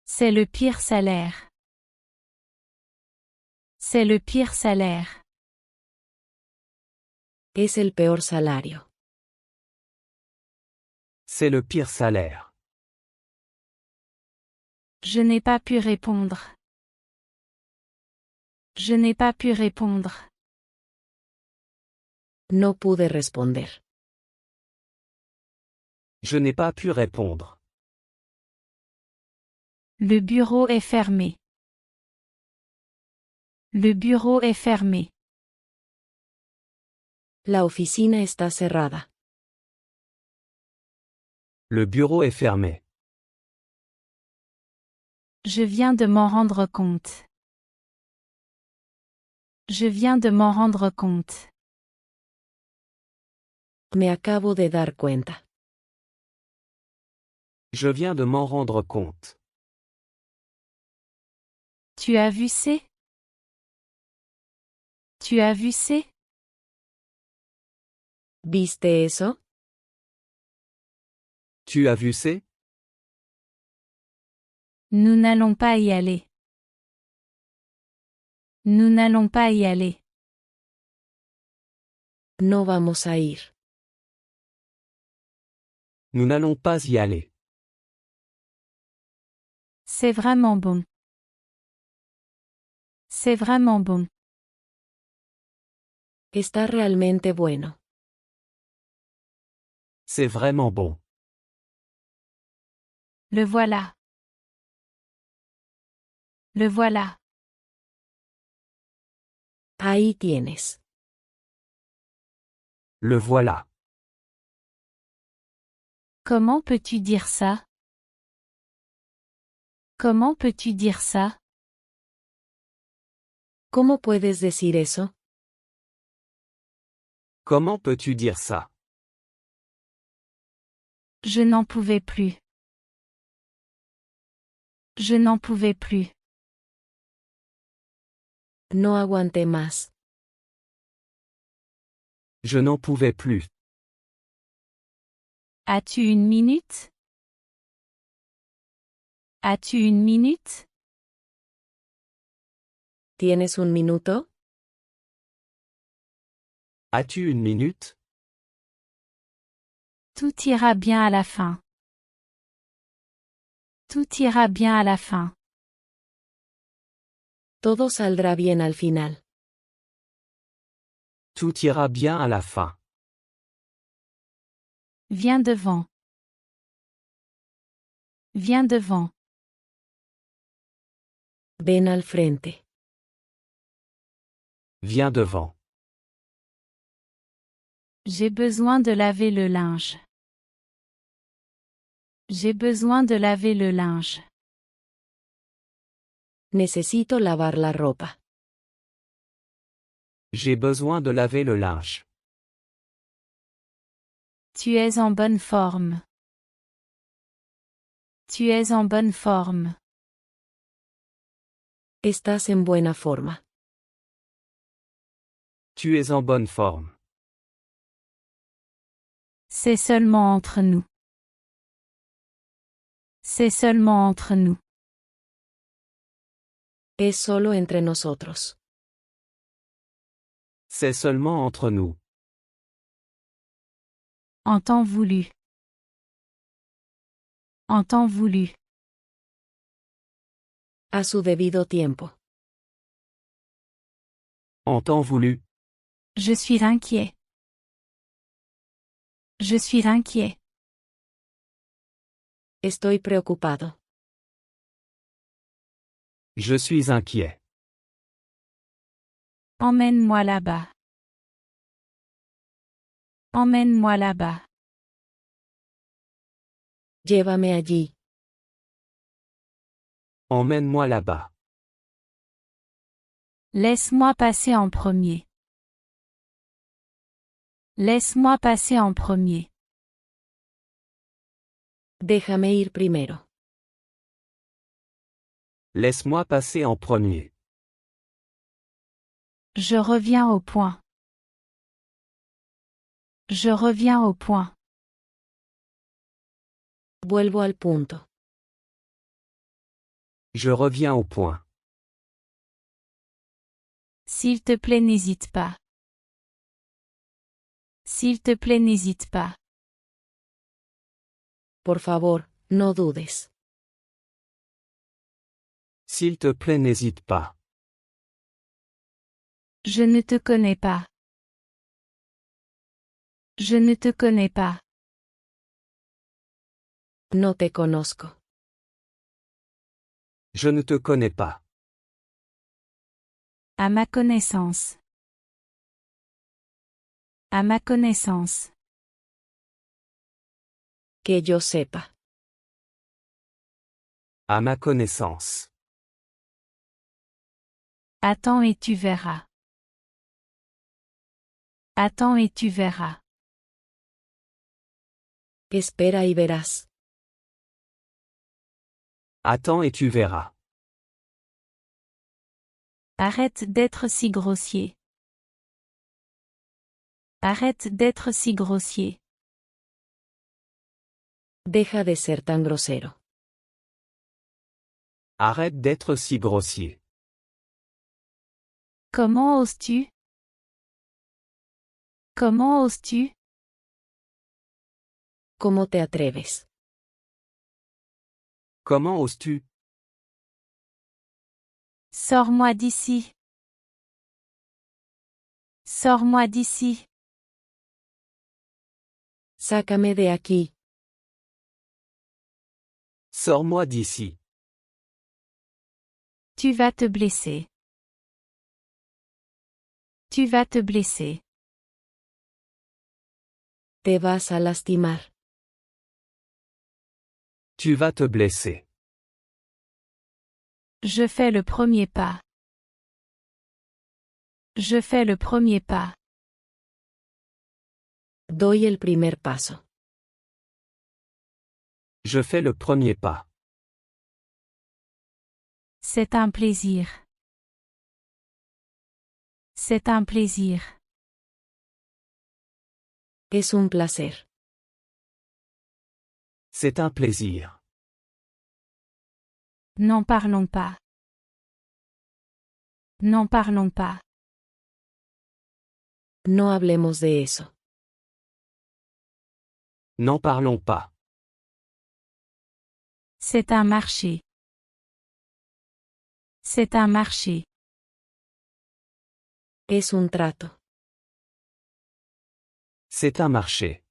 C'est le pire salaire. C'est le pire salaire. Es el peor salario. C'est le pire salaire. Je n'ai pas pu répondre. Je n'ai pas pu répondre. No pude responder. Je n'ai pas pu répondre. Le bureau est fermé. Le bureau est fermé. La oficina está cerrada. Le bureau est fermé. Je viens de m'en rendre compte. Je viens de m'en rendre compte. Me acabo de dar cuenta. Je viens de m'en rendre compte. Tu as vu c'est? Tu as vu c'est? ¿Viste eso? Tu as vu c'est? Nous n'allons pas y aller. Nous n'allons pas y aller. No vamos a ir. Nous n'allons pas y aller. C'est vraiment bon. C'est vraiment bon. Está realmente bueno. C'est vraiment bon. Le voilà. Le voilà. Ahí tienes. Le voilà. Comment peux-tu dire ça? Comment peux-tu dire ça? ¿Cómo puedes decir eso? Comment peux-tu dire ça? Je n'en pouvais plus. Je n'en pouvais plus. No aguanté más. Je n'en pouvais plus. As-tu une minute? As-tu une minute? ¿Tienes un minuto? As-tu une minute? Tout ira bien à la fin. Tout ira bien à la fin. Todo saldrá bien al final. Tout ira bien à la fin. Viens devant. Viens devant. Ven al frente. Viens devant. J'ai besoin de laver le linge. J'ai besoin de laver le linge. Necesito lavar la ropa. J'ai besoin de laver le linge. Tu es en bonne forme. Tu es en bonne forme. Estás en buena forma. Tu es en bonne forme. C'est seulement entre nous. C'est seulement entre nous. Es solo entre nosotros. C'est seulement entre nous. En temps voulu. En temps voulu. A su debido tiempo. En temps voulu. Je suis inquiet. Je suis inquiet. Estoy preocupado. Je suis inquiet. Emmène-moi là-bas. Emmène-moi là-bas. Llévame allí. Emmène-moi là-bas. Laisse-moi passer en premier. Laisse-moi passer en premier. Déjame ir primero. Laisse-moi passer en premier. Je reviens au point. Je reviens au point. Vuelvo al punto. Je reviens au point. S'il te plaît, n'hésite pas. S'il te plaît, n'hésite pas. Por favor, no dudes. S'il te plaît, n'hésite pas. Je ne te connais pas. Je ne te connais pas. No te conozco. Je ne te connais pas. À ma connaissance. À ma connaissance. Que yo sepa. À ma connaissance. Attends et tu verras. Attends et tu verras. Espera y verás. Attends et tu verras. Arrête d'être si grossier. Arrête d'être si grossier. Deja de ser tan grosero. Arrête d'être si grossier. Comment oses-tu? Comment oses-tu? ¿Cómo te atreves? Comment oses-tu? Sors-moi d'ici. Sors-moi d'ici. Sácame de aquí. Sors-moi d'ici. Tu vas te blesser. Tu vas te blesser. Te vas a lastimar. Tu vas te blesser. Je fais le premier pas. Je fais le premier pas. Doy el primer paso. Je fais le premier pas. C'est un plaisir. C'est un plaisir. Es un placer. C'est un plaisir. N'en parlons pas. N'en parlons pas. No hablemos de eso. N'en parlons pas. C'est un marché. C'est un marché. Es un trato. C'est un marché.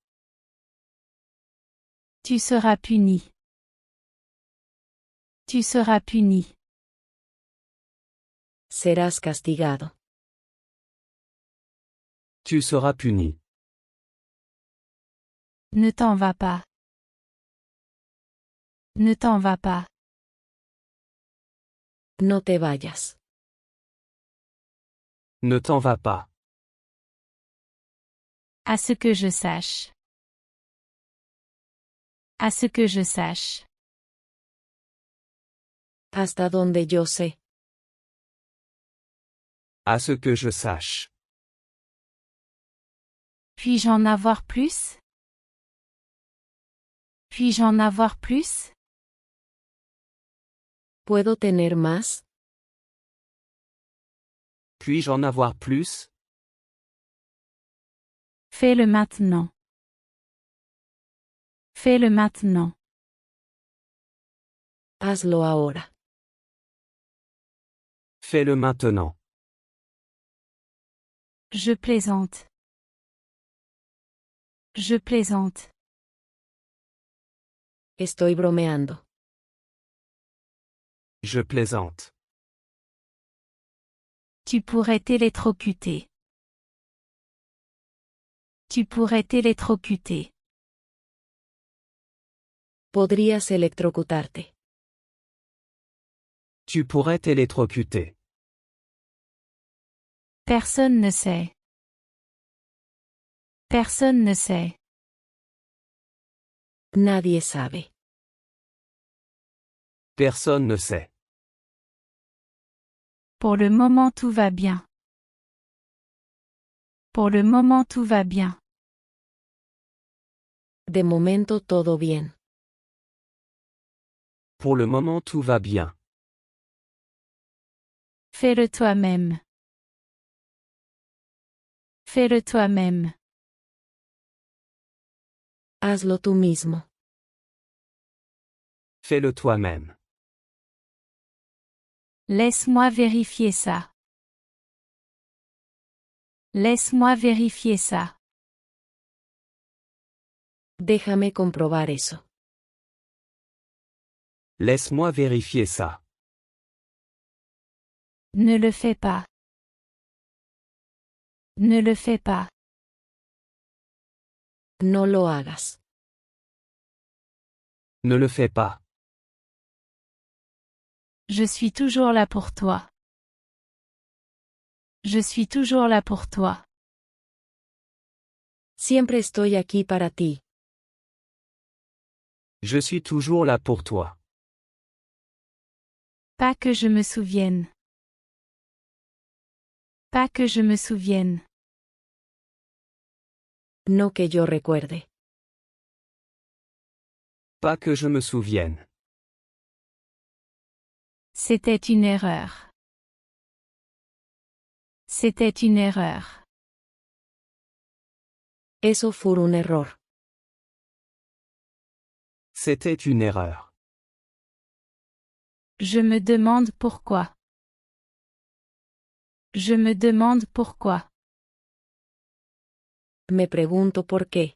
Tu seras puni. Tu seras puni. Serás castigado. Tu seras puni. Ne t'en vas pas. Ne t'en vas pas. No te vayas. Ne t'en vas pas. À ce que je sache. À ce que je sache. Hasta donde yo sé. À ce que je sache. Puis-je en avoir plus? Puis-je en avoir plus? ¿Puedo tener más? Puis-je en avoir plus? Fais-le maintenant. Fais-le maintenant. Hazlo ahora. Fais-le maintenant. Je plaisante. Je plaisante. Estoy bromeando. Je plaisante. Tu pourrais t'électrocuter. Tu pourrais t'électrocuter. Podrías electrocutarte. Tu pourrais t'électrocuter. Personne ne sait. Personne ne sait. Nadie sabe. Personne ne sait. Pour le moment tout va bien. Pour le moment tout va bien. De momento todo bien. Pour le moment tout va bien. Fais-le toi-même. Fais-le toi-même. Hazlo tú mismo. Fais-le toi-même. Laisse-moi vérifier ça. Laisse-moi vérifier ça. Déjame comprobar eso. Laisse-moi vérifier ça. Ne le fais pas. Ne le fais pas. No lo hagas. Ne le fais pas. Je suis toujours là pour toi. Je suis toujours là pour toi. Siempre estoy aquí para ti. Je suis toujours là pour toi. Pas que je me souvienne. Pas que je me souvienne. No que yo recuerde. Pas que je me souvienne. C'était une erreur. C'était une erreur. Eso fue un error. C'était une erreur. Je me demande pourquoi. Je me demande pourquoi. Me pregunto por qué.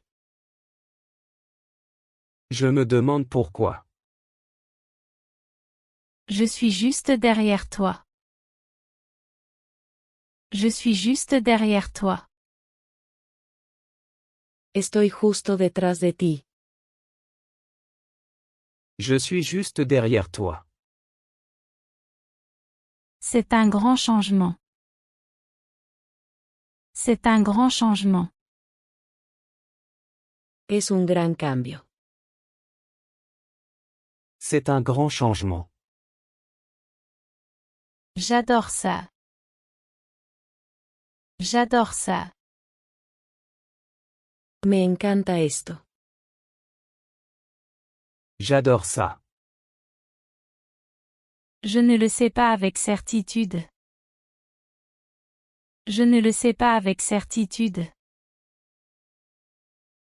Je me demande pourquoi. Je suis juste derrière toi. Je suis juste derrière toi. Estoy justo detrás de ti. Je suis juste derrière toi. C'est un grand changement. C'est un grand changement. Es un gran cambio. C'est un grand changement. J'adore ça. J'adore ça. Me encanta esto. J'adore ça. Je ne le sais pas avec certitude. Je ne le sais pas avec certitude.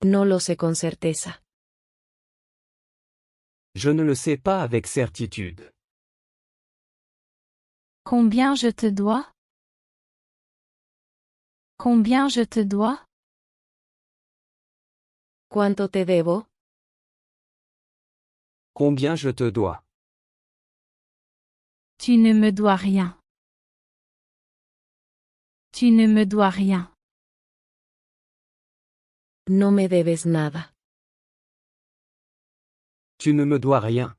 No lo sé con certeza. Je ne le sais pas avec certitude. Combien je te dois? Combien je te dois? ¿Cuánto te debo? Combien je te dois? Tu ne me dois rien. Tu ne me dois rien. No me debes nada. Tu ne me dois rien.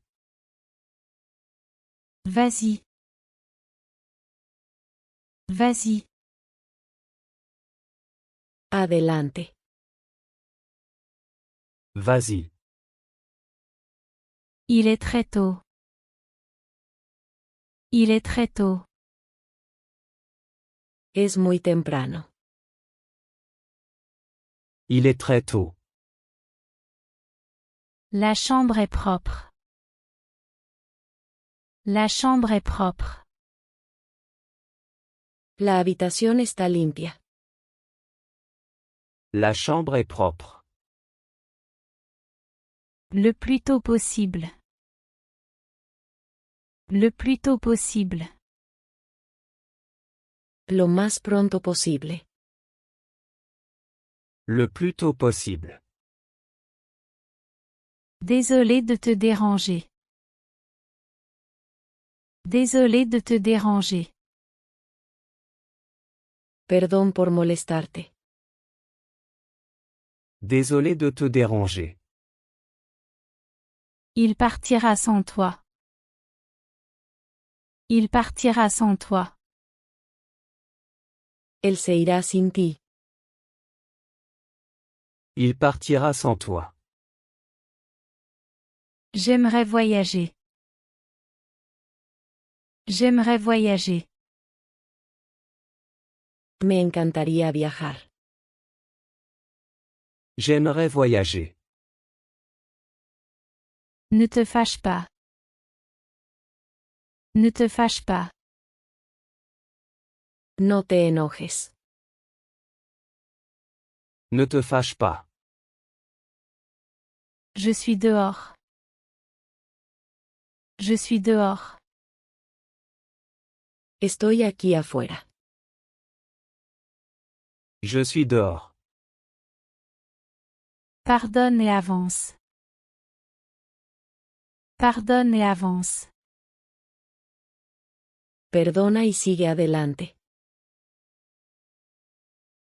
Vas-y. Vas-y. Adelante. Vas-y. Il est très tôt. Il est très tôt. Es muy temprano. Il est très tôt. La chambre est propre. La chambre est propre. La habitación está limpia. La chambre est propre. Le plus tôt possible. Le plus tôt possible. Lo más pronto posible. Le plus tôt possible. Désolé de te déranger. Désolé de te déranger. Perdón por molestarte. Désolé de te déranger. Il partira sans toi. Il partira sans toi. Él se irá sin ti. Il partira sans toi. J'aimerais voyager. J'aimerais voyager. Me encantaría viajar. J'aimerais voyager. Ne te fâche pas. Ne te fâche pas. No te enojes. Ne te fâche pas. Je suis dehors. Je suis dehors. Estoy aquí afuera. Je suis dehors. Pardonne et avance. Pardonne et avance. Perdona y sigue adelante.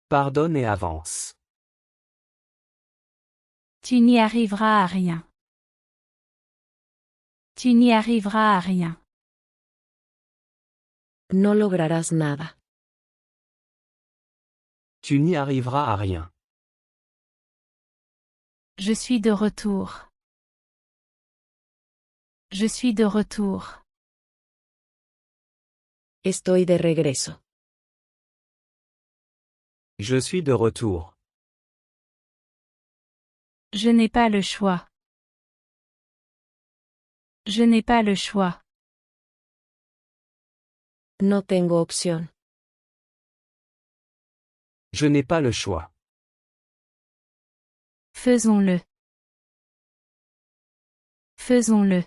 Pardonne et avance. Tu n'y arriveras à rien. Tu n'y arriveras à rien. No lograrás nada. Tu n'y arriveras à rien. Je suis de retour. Je suis de retour. Estoy de regreso. Je suis de retour. Je n'ai pas le choix. Je n'ai pas le choix. No tengo opción. Je n'ai pas le choix. Faisons-le. Faisons-le.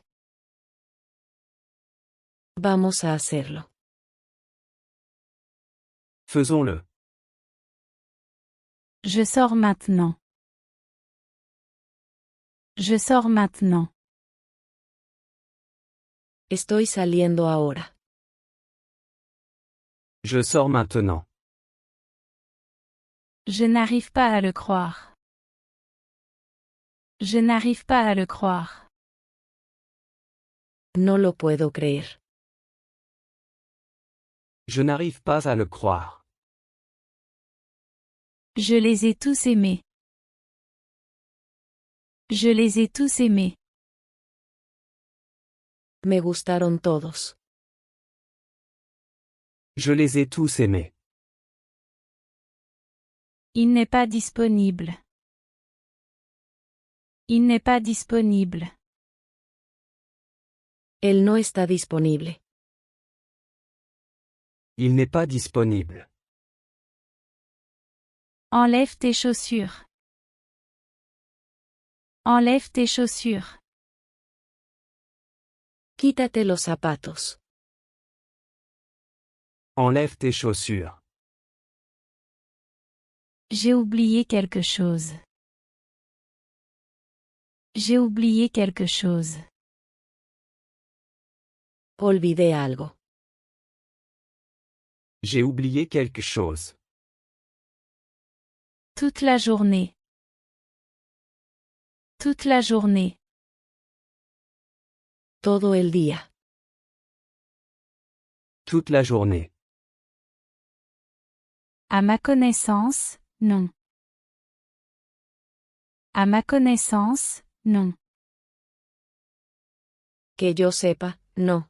Vamos a hacerlo. Faisons-le. Je sors maintenant. Je sors maintenant. Estoy saliendo ahora. Je sors maintenant. Je n'arrive pas à le croire. Je n'arrive pas à le croire. No lo puedo creer. Je n'arrive pas à le croire. Je les ai tous aimés. Je les ai tous aimés. Me gustaron todos. Je les ai tous aimés. Il n'est pas disponible. Il n'est pas disponible. Él no está disponible. Il n'est pas disponible. Enlève tes chaussures. Enlève tes chaussures. Quítate los zapatos. Enlève tes chaussures. J'ai oublié quelque chose. J'ai oublié quelque chose. Olvidé algo. J'ai oublié quelque chose. Toute la journée. Toute la journée. Todo el día. Toute la journée. À ma connaissance, non. À ma connaissance, non. Que yo sepa, no.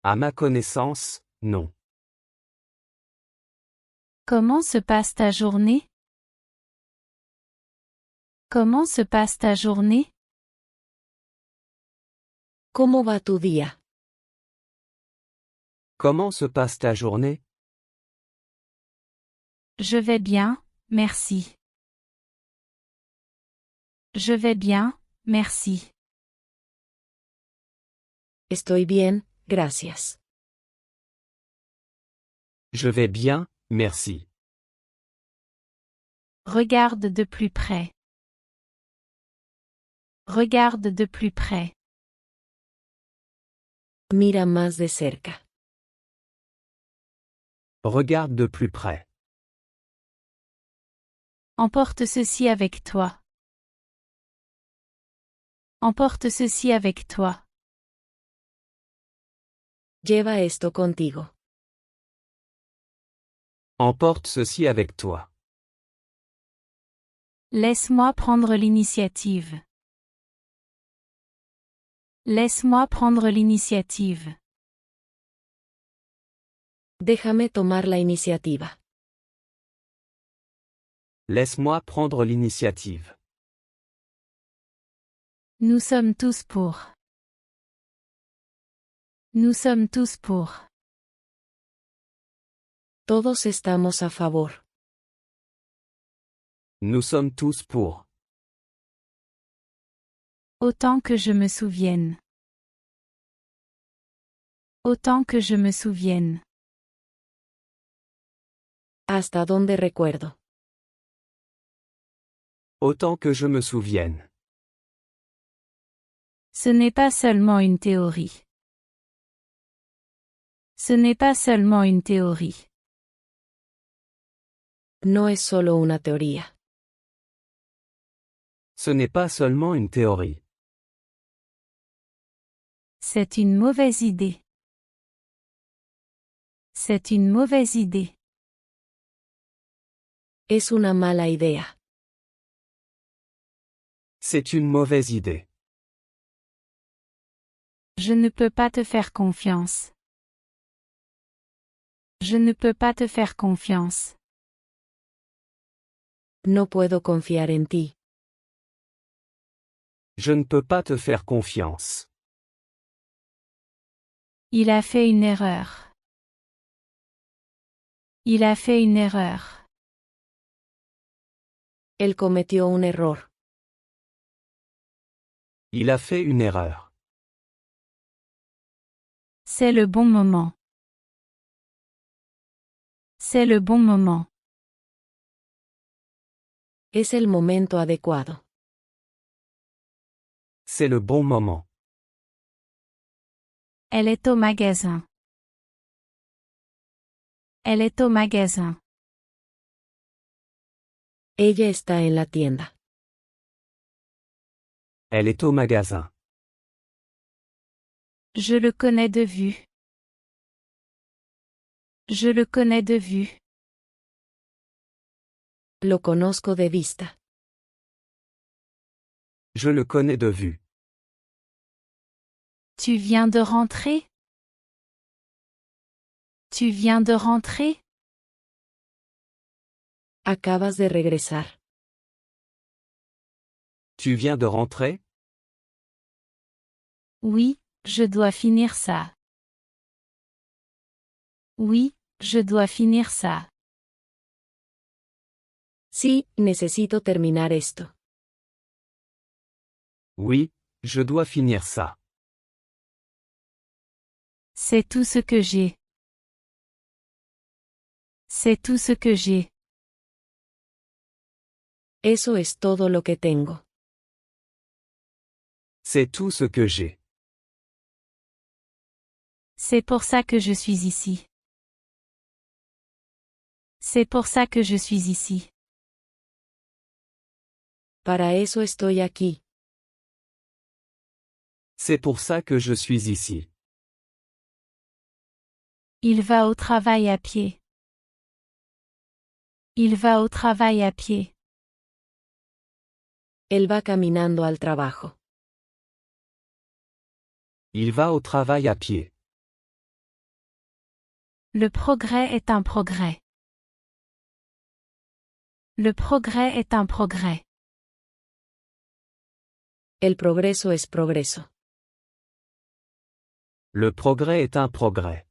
À ma connaissance, non. Comment se passe ta journée? Comment se passe ta journée? ¿Cómo va tu día? Comment se passe ta journée? Je vais bien, merci. Je vais bien, merci. Estoy bien, gracias. Je vais bien, merci. Regarde de plus près. Regarde de plus près. Mira más de cerca. Regarde de plus près. Emporte ceci avec toi. Emporte ceci avec toi. Lleva esto contigo. Emporte ceci avec toi. Laisse-moi prendre l'initiative. Laisse-moi prendre l'initiative. Déjame tomar la iniciativa. Laisse-moi prendre l'initiative. Nous sommes tous pour. Nous sommes tous pour. Todos estamos a favor. Nous sommes tous pour. Autant que je me souvienne. Autant que je me souvienne. Hasta donde recuerdo. Autant que je me souvienne. Ce n'est pas seulement une théorie. Ce n'est pas seulement une théorie. No es solo una teoría. Ce n'est pas seulement une théorie. C'est une mauvaise idée. C'est une mauvaise idée. Es una mala idea. C'est une mauvaise idée. Je ne peux pas te faire confiance. Je ne peux pas te faire confiance. No puedo confiar en ti. Je ne peux pas te faire confiance. Il a fait une erreur. Il a fait une erreur. Él cometió un error. Il a fait une erreur. C'est le bon moment. C'est le bon moment. Es el momento adecuado. C'est le bon moment. Elle est au magasin. Elle est au magasin. Ella está en la tienda. Elle est au magasin. Je le connais de vue. Je le connais de vue. Lo conozco de vista. Je le connais de vue. Tu viens de rentrer? Tu viens de rentrer? Acabas de regresar. Tu viens de rentrer? Oui, je dois finir ça. Oui, je dois finir ça. Sí, necesito terminar esto. Oui, je dois finir ça. C'est tout ce que j'ai. C'est tout ce que j'ai. Eso es todo lo que tengo. C'est tout ce que j'ai. C'est pour ça que je suis ici. C'est pour ça que je suis ici. Para eso estoy aquí. C'est pour ça que je suis ici. Il va au travail à pied. Il va au travail à pied. Él va caminando al trabajo. Il va au travail à pied. Le progrès est un progrès. Le progrès est un progrès. El progreso es progreso. Le progrès est un progrès.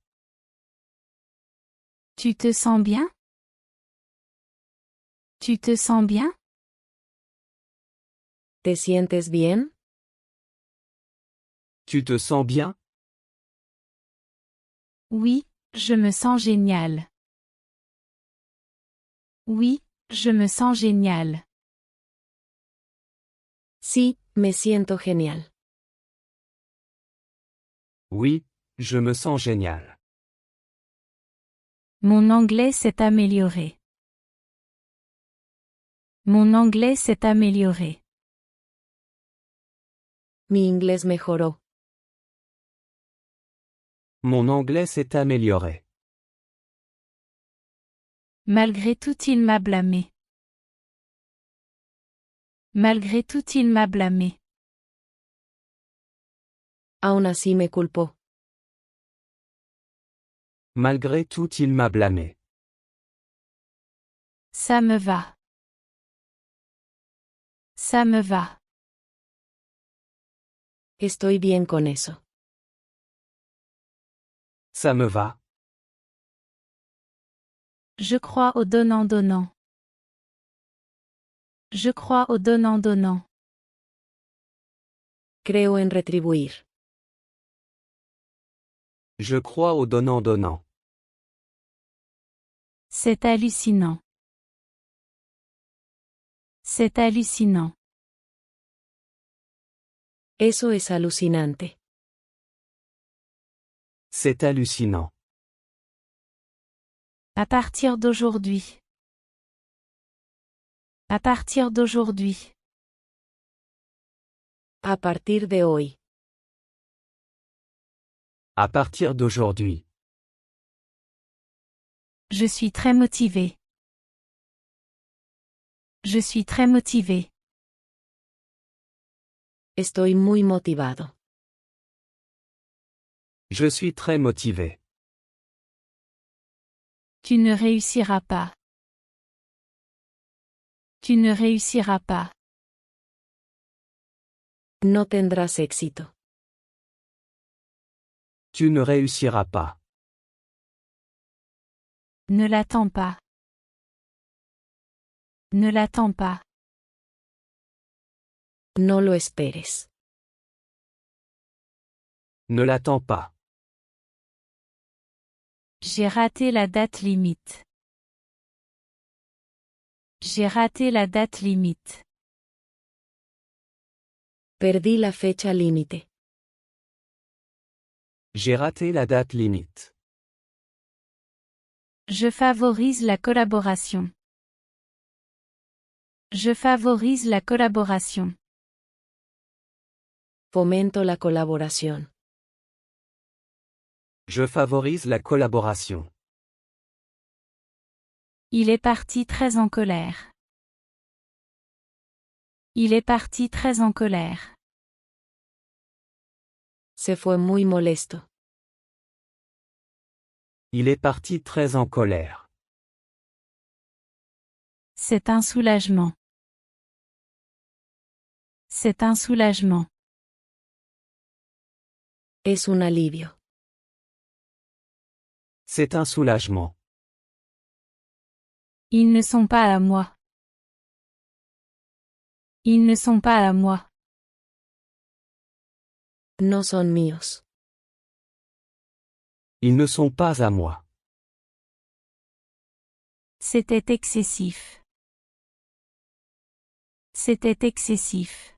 Tu te sens bien? Tu te sens bien? ¿Te sientes bien? Tu te sens bien? Oui, je me sens génial. Oui, je me sens génial. Sí, me siento genial. Oui, je me sens génial. Mon anglais s'est amélioré. Mon anglais s'est amélioré. Mi inglés mejoró. Mon anglais s'est amélioré. Malgré tout, il m'a blâmé. Malgré tout, il m'a blâmé. Aún así me culpó. Malgré tout, il m'a blâmé. Ça me va. Ça me va. Estoy bien con eso. Ça me va. Je crois au donnant-donnant. Je crois au donnant-donnant. Creo en retribuir. Je crois au donnant-donnant. C'est hallucinant. C'est hallucinant. Eso es alucinante. C'est hallucinant. À partir d'aujourd'hui. À partir d'aujourd'hui. A partir de hoy. À partir d'aujourd'hui. Je suis très motivé. Je suis très motivé. Estoy muy motivado. Je suis très motivé. Tu ne réussiras pas. Tu ne réussiras pas. No tendrás éxito. Tu ne réussiras pas. Ne l'attends pas. Ne l'attends pas. No lo esperes. Ne l'attends pas. J'ai raté la date limite. J'ai raté la date limite. Perdí la fecha límite. J'ai raté la date limite. Je favorise la collaboration. Je favorise la collaboration. Fomento la colaboración. Je favorise la collaboration. Il est parti très en colère. Il est parti très en colère. Se fue muy molesto. Il est parti très en colère. C'est un soulagement. C'est un soulagement. Es un alivio. C'est un soulagement. Ils ne sont pas à moi. Ils ne sont pas à moi. No son míos. Ils ne sont pas à moi. C'était excessif. C'était excessif.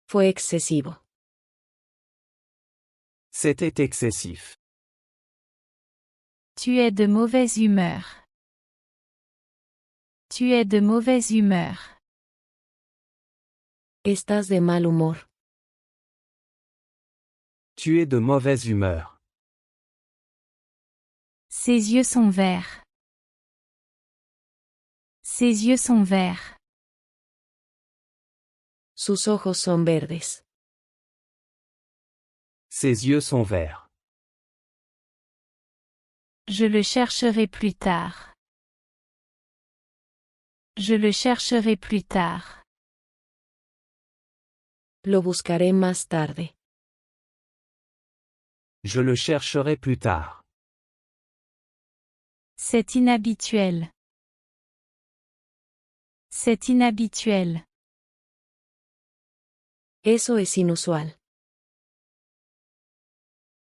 Fue excesivo. C'était excessif. Tu es de mauvaise humeur. Tu es de mauvaise humeur. Estás de mal humor. Tu es de mauvaise humeur. Ses yeux sont verts. Ses yeux sont verts. Sus ojos son verdes. Ses yeux sont verts. Je le chercherai plus tard. Je le chercherai plus tard. Lo buscaré más tarde. Je le chercherai plus tard. C'est inhabituel. C'est inhabituel. Eso es inusual.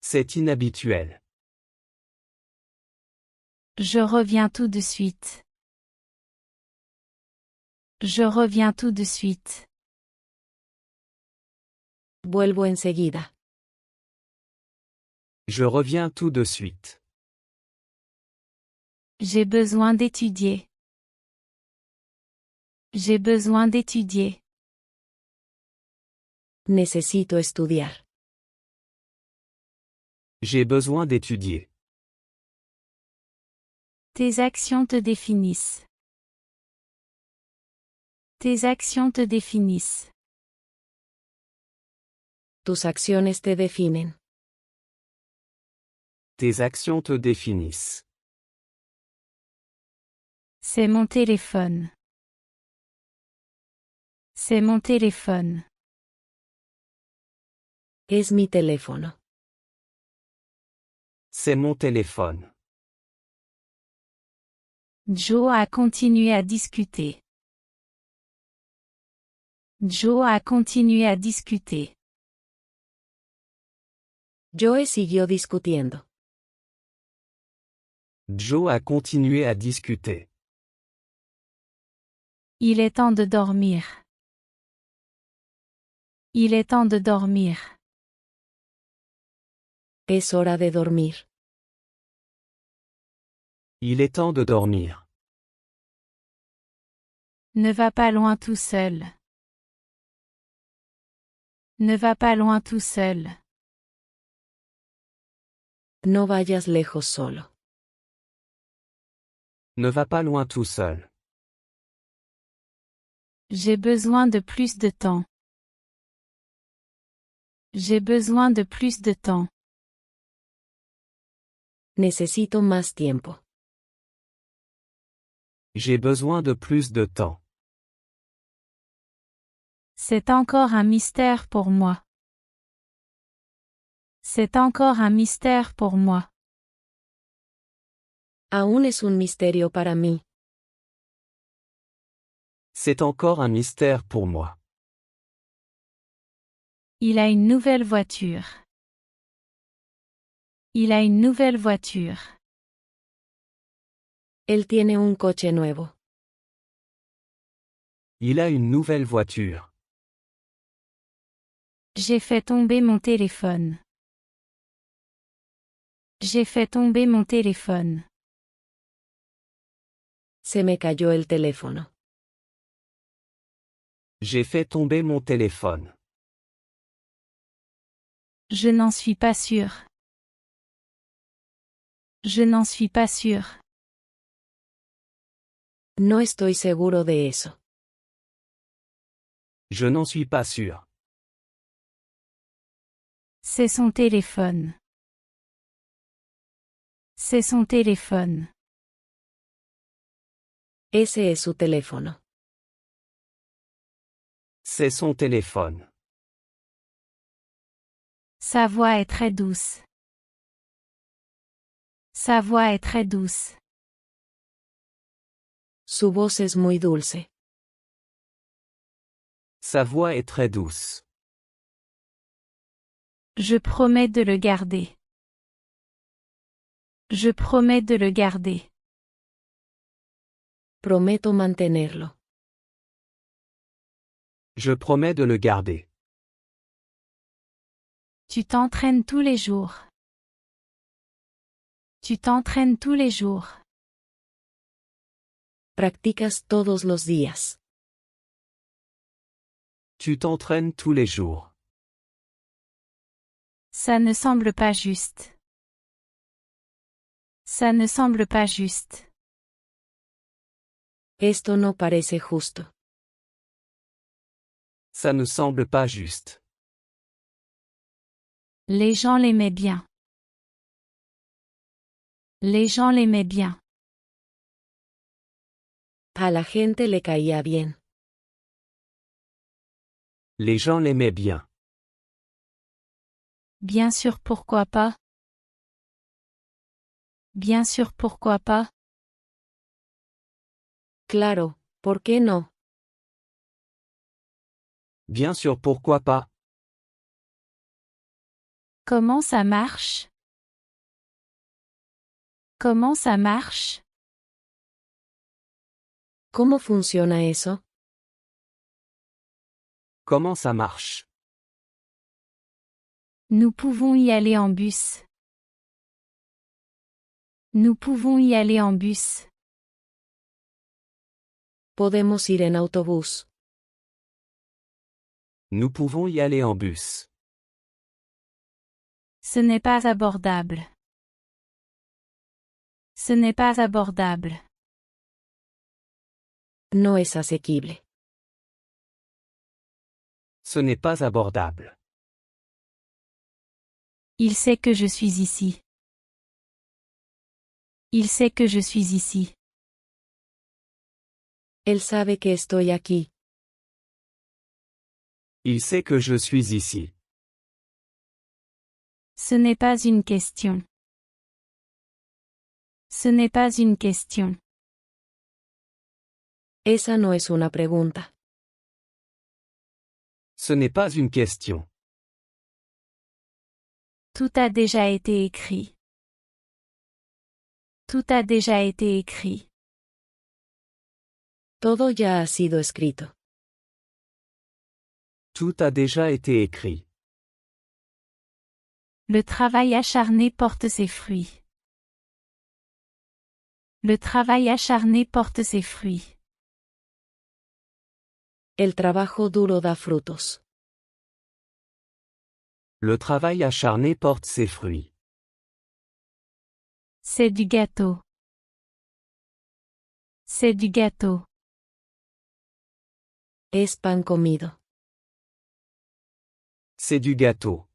C'est inhabituel. Je reviens tout de suite. Je reviens tout de suite. Vuelvo enseguida. Je reviens tout de suite. J'ai besoin d'étudier. J'ai besoin d'étudier. Necesito estudiar. J'ai besoin d'étudier. Tes actions te définissent. Tes actions te définissent. Tus acciones te definen. Tes actions te définissent. C'est mon téléphone. C'est mon téléphone. Es mi teléfono. C'est mon téléphone. Joe a continué à discuter. Joe a continué à discuter. Joe siguió discutiendo. Joe a continué à discuter. Il est temps de dormir. Il est temps de dormir. Es hora de dormir. Il est temps de dormir. Ne va pas loin tout seul. Ne va pas loin tout seul. No vayas lejos solo. Ne va pas loin tout seul. J'ai besoin de plus de temps. J'ai besoin de plus de temps. Necesito más tiempo. J'ai besoin de plus de temps. C'est encore un mystère pour moi. C'est encore un mystère pour moi. Aún es un misterio para mí. C'est encore un mystère pour moi. Il a une nouvelle voiture. Il a une nouvelle voiture. Él tiene un coche nuevo. Il a une nouvelle voiture. J'ai fait tomber mon téléphone. J'ai fait tomber mon téléphone. Se me cayó el teléfono. J'ai fait tomber mon téléphone. Je n'en suis pas sûr. Je n'en suis pas sûr. No estoy seguro de eso. Je n'en suis pas sûr. C'est son téléphone. C'est son téléphone. Ese es su teléfono. C'est son téléphone. Sa voix est très douce. Sa voix est très douce. Su voz es muy dulce. Sa voix est très douce. Je promets de le garder. Je promets de le garder. Prometo mantenerlo. Je promets de le garder. Tu t'entraînes tous les jours. Tu t'entraînes tous les jours. Practicas todos los días. Tu t'entraînes tous les jours. Ça ne semble pas juste. Ça ne semble pas juste. Esto no parece justo. Ça ne semble pas juste. Les gens l'aimaient bien. Les gens l'aimaient bien. A la gente le caía bien. Les gens l'aimaient bien. Bien sûr, pourquoi pas? Bien sûr, pourquoi pas? Claro, ¿por qué no? Bien sûr, pourquoi pas? Comment ça marche? Comment ça marche? ¿Cómo funciona eso? Comment ça marche? Nous pouvons y aller en bus. Nous pouvons y aller en bus. Podemos ir en autobús. Nous pouvons y aller en bus. Ce n'est pas abordable. Ce n'est pas abordable. No es asequible. Ce n'est pas abordable. Il sait que je suis ici. Il sait que je suis ici. Él sabe que estoy aquí. Il sait que je suis ici. Ce n'est pas une question. Ce n'est pas une question. Esa no es una pregunta. Ce n'est pas une question. Tout a déjà été écrit. Tout a déjà été écrit. Todo ya ha sido escrito. Tout a déjà été écrit. Le travail acharné porte ses fruits. Le travail acharné porte ses fruits. El trabajo duro da frutos. Le travail acharné porte ses fruits. C'est du gâteau. C'est du gâteau. Es pan comido. C'est du gâteau.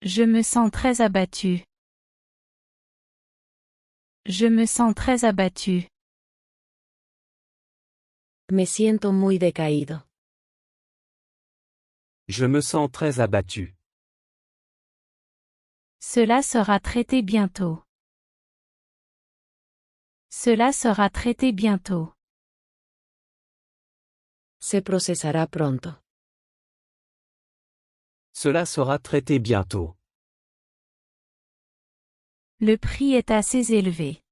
Je me sens très abattu. Je me sens très abattu. Me siento muy decaído. Je me sens très abattu. Cela sera traité bientôt. Cela sera traité bientôt. Se procesará pronto. Cela sera traité bientôt. Le prix est assez élevé.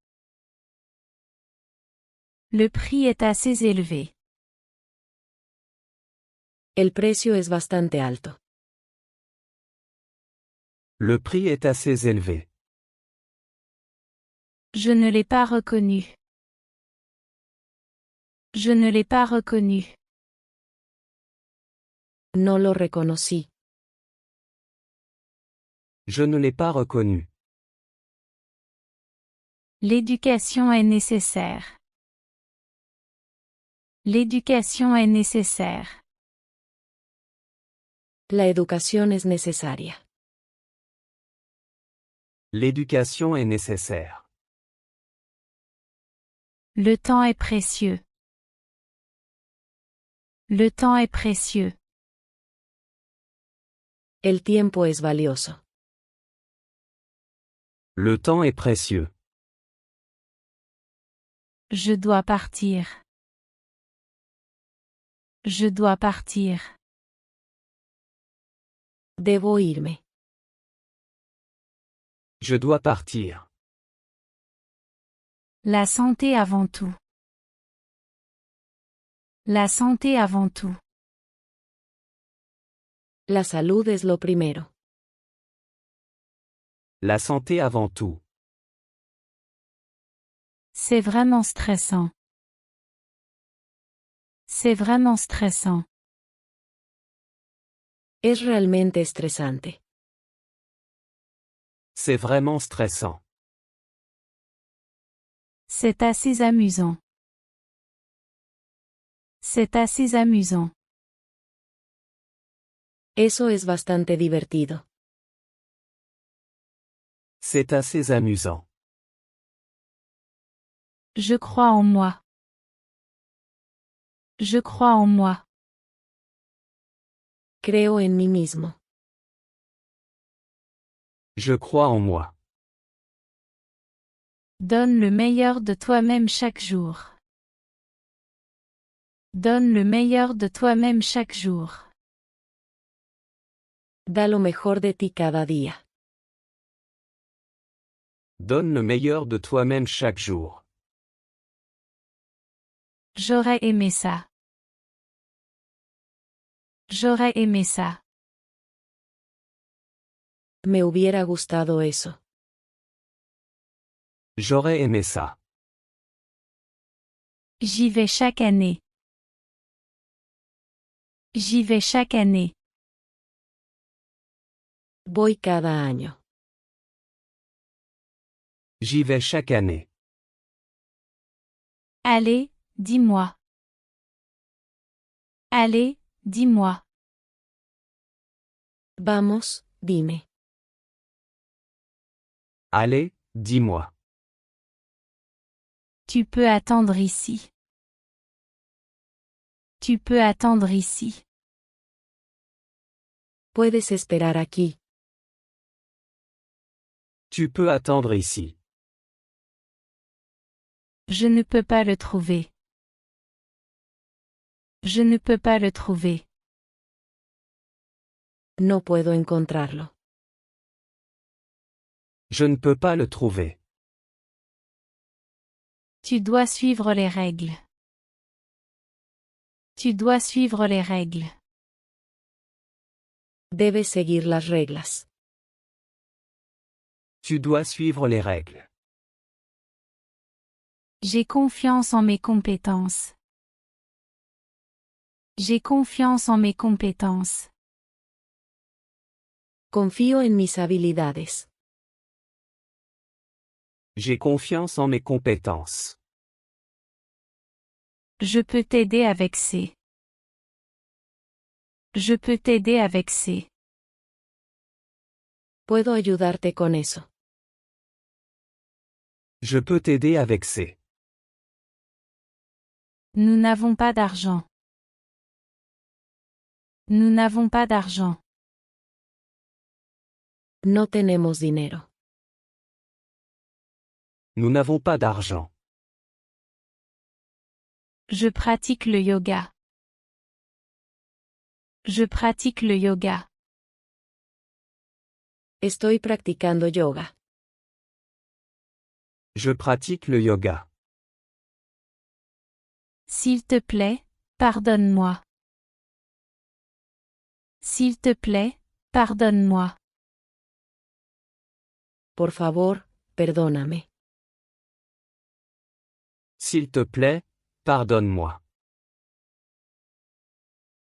Le prix est assez élevé. El precio es bastante alto. Le prix est assez élevé. Je ne l'ai pas reconnu. Je ne l'ai pas reconnu. No lo reconocí. Je ne l'ai pas reconnu. L'éducation est nécessaire. L'éducation est nécessaire. La educación es necesaria. L'éducation est nécessaire. Le temps est précieux. Le temps est précieux. El tiempo es valioso. Le temps est précieux. Je dois partir. Je dois partir. Debo irme. Je dois partir. La santé avant tout. La santé avant tout. La salud es lo primero. La santé avant tout. C'est vraiment stressant. C'est vraiment stressant. Es realmente estresante. C'est vraiment stressant. C'est assez amusant. C'est assez amusant. Eso es bastante divertido. C'est assez amusant. Je crois en moi. Je crois en moi. Creo en mí mismo. Je crois en moi. Donne le meilleur de toi-même chaque jour. Donne le meilleur de toi-même chaque jour. Da lo mejor de ti cada día. Donne le meilleur de toi-même chaque jour. J'aurais aimé ça. J'aurais aimé ça. Me hubiera gustado eso. J'aurais aimé ça. J'y vais chaque année. J'y vais chaque année. Voy cada año. J'y vais chaque année. Allez, dis-moi. Allez, dis-moi. Vamos, dime. Allez, dis-moi. Tu peux attendre ici. Tu peux attendre ici. Puedes esperar aquí. Tu peux attendre ici. Je ne peux pas le trouver. Je ne peux pas le trouver. No puedo encontrarlo. Je ne peux pas le trouver. Tu dois suivre les règles. Tu dois suivre les règles. Debes seguir las reglas. Tu dois suivre les règles. J'ai confiance en mes compétences. J'ai confiance en mes compétences. Confío en mis habilidades. J'ai confiance en mes compétences. Je peux t'aider avec ces. Je peux t'aider avec ces. Puedo ayudarte con eso. Je peux t'aider avec ces. Nous n'avons pas d'argent. Nous n'avons pas d'argent. No tenemos dinero. Nous n'avons pas d'argent. Je pratique le yoga. Je pratique le yoga. Estoy practicando yoga. Je pratique le yoga. S'il te plaît, pardonne-moi. S'il te plaît, pardonne-moi. Por favor, perdóname. S'il te plaît, pardonne-moi.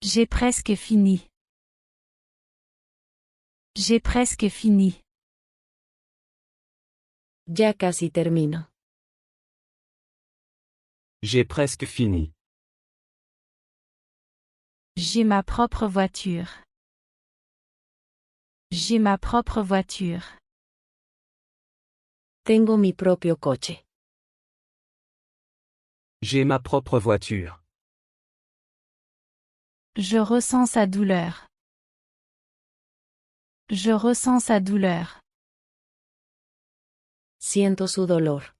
J'ai presque fini. J'ai presque fini. Ya casi termino. J'ai presque fini. J'ai ma propre voiture. J'ai ma propre voiture. Tengo mi propio coche. J'ai ma propre voiture. Je ressens sa douleur. Je ressens sa douleur. Siento su dolor.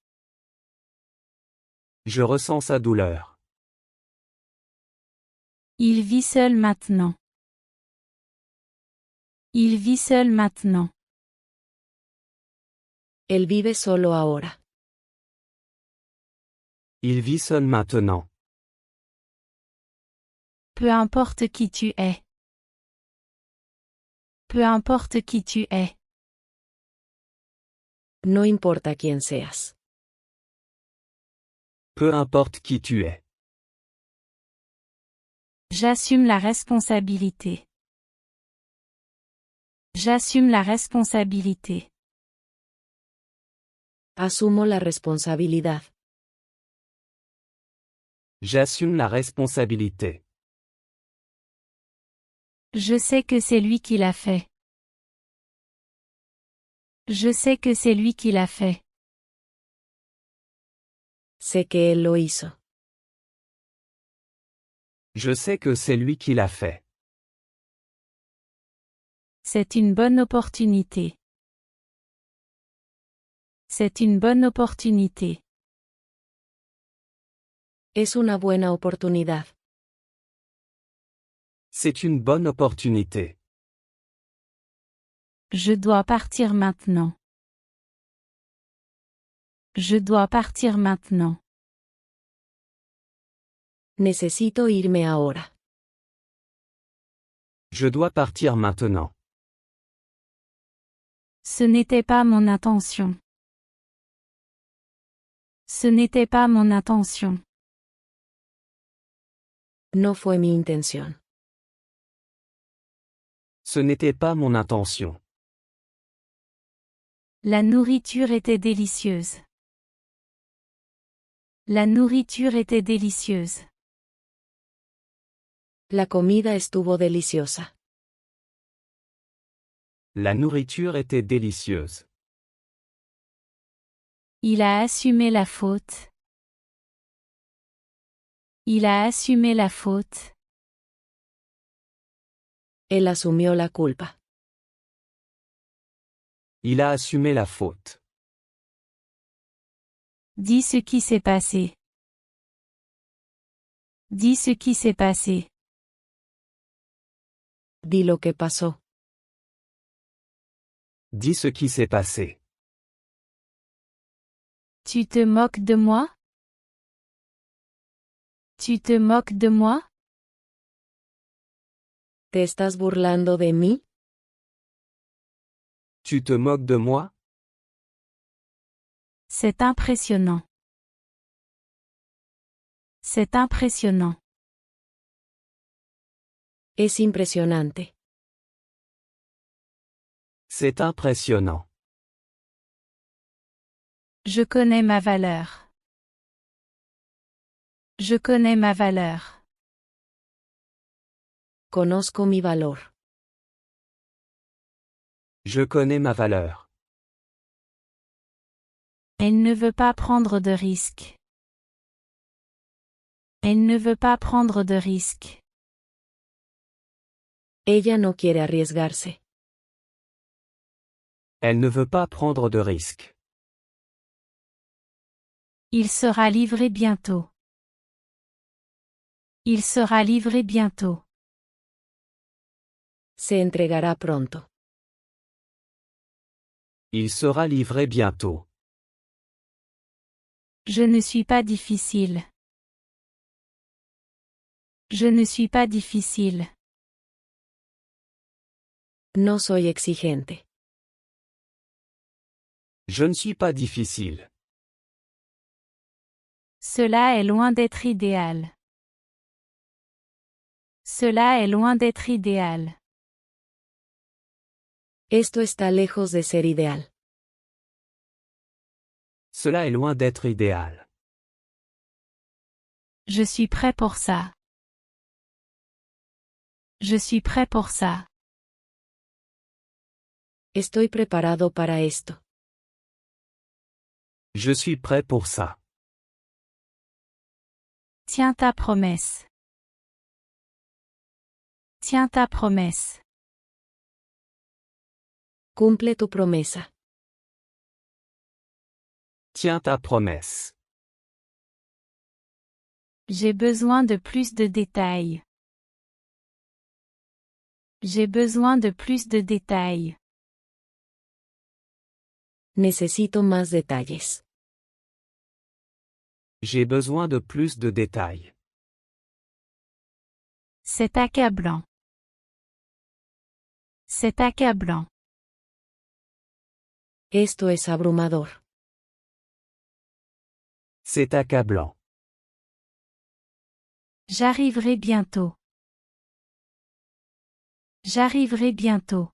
Je ressens sa douleur. Il vit seul maintenant. Il vit seul maintenant. Él vive solo ahora. Il vit seul maintenant. Peu importe qui tu es. Peu importe qui tu es. No importa quién seas. Peu importe qui tu es. J'assume la responsabilité. J'assume la responsabilité. Asumo la responsabilidad. J'assume la responsabilité. Je sais que c'est lui qui l'a fait. Je sais que c'est lui qui l'a fait. Sé que él lo hizo. Je sais que c'est lui qui l'a fait. C'est une bonne opportunité. C'est une bonne opportunité. Es una buena oportunidad. C'est une bonne opportunité. Je dois partir maintenant. Je dois partir maintenant. Necesito irme ahora. Je dois partir maintenant. Ce n'était pas mon intention. Ce n'était pas mon intention. No fue mi intención. Ce n'était pas mon intention. La nourriture était délicieuse. La nourriture était délicieuse. La comida estuvo deliciosa. La nourriture était délicieuse. Il a assumé la faute. Il a assumé la faute. Él asumió la culpa. Il a assumé la faute. Dis ce qui s'est passé. Dis ce qui s'est passé. Di lo que pasó. Dis ce qui s'est passé. Tu te moques de moi? Tu te moques de moi? ¿Te estás burlando de mí? Tu te moques de moi? C'est impressionnant. C'est impressionnant. Es impresionante. C'est impressionnant. Je connais ma valeur. Je connais ma valeur. Conozco mi valor. Je connais ma valeur. Elle ne veut pas prendre de risques. Elle ne veut pas prendre de risques. Ella no quiere arriesgarse. Elle ne veut pas prendre de risques. Il sera livré bientôt. Il sera livré bientôt. Se entregará pronto. Il sera livré bientôt. Je ne suis pas difficile. Je ne suis pas difficile. No soy exigente. Je ne suis pas difficile. Cela est loin d'être idéal. Cela est loin d'être idéal. Esto está lejos de ser ideal. Cela est loin d'être idéal. Je suis prêt pour ça. Je suis prêt pour ça. Estoy preparado para esto. Je suis prêt pour ça. Tiens ta promesse. Tiens ta promesse. Cumple tu promesa. Tiens ta promesse. J'ai besoin de plus de détails. J'ai besoin de plus de détails. Necesito más detalles. J'ai besoin de plus de détails. C'est accablant. C'est accablant. Esto es abrumador. C'est accablant. J'arriverai bientôt. J'arriverai bientôt.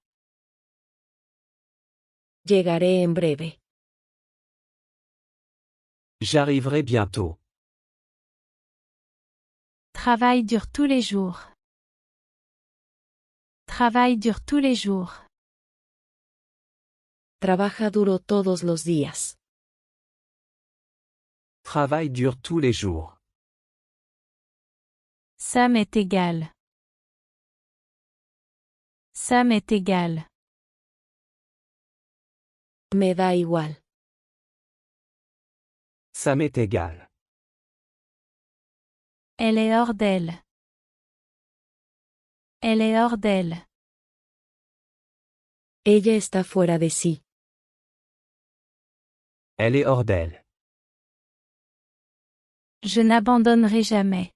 Llegaré en breve. J'arriverai bientôt. Travail dure tous les jours. Travail dure tous les jours. Trabaja duro todos los días. Travail dure tous les jours. Ça m'est égal. Ça m'est égal. Me da igual. Ça m'est égal. Elle est hors d'elle. Elle est hors d'elle. Ella está fuera de sí. Elle est hors d'elle. Je n'abandonnerai jamais.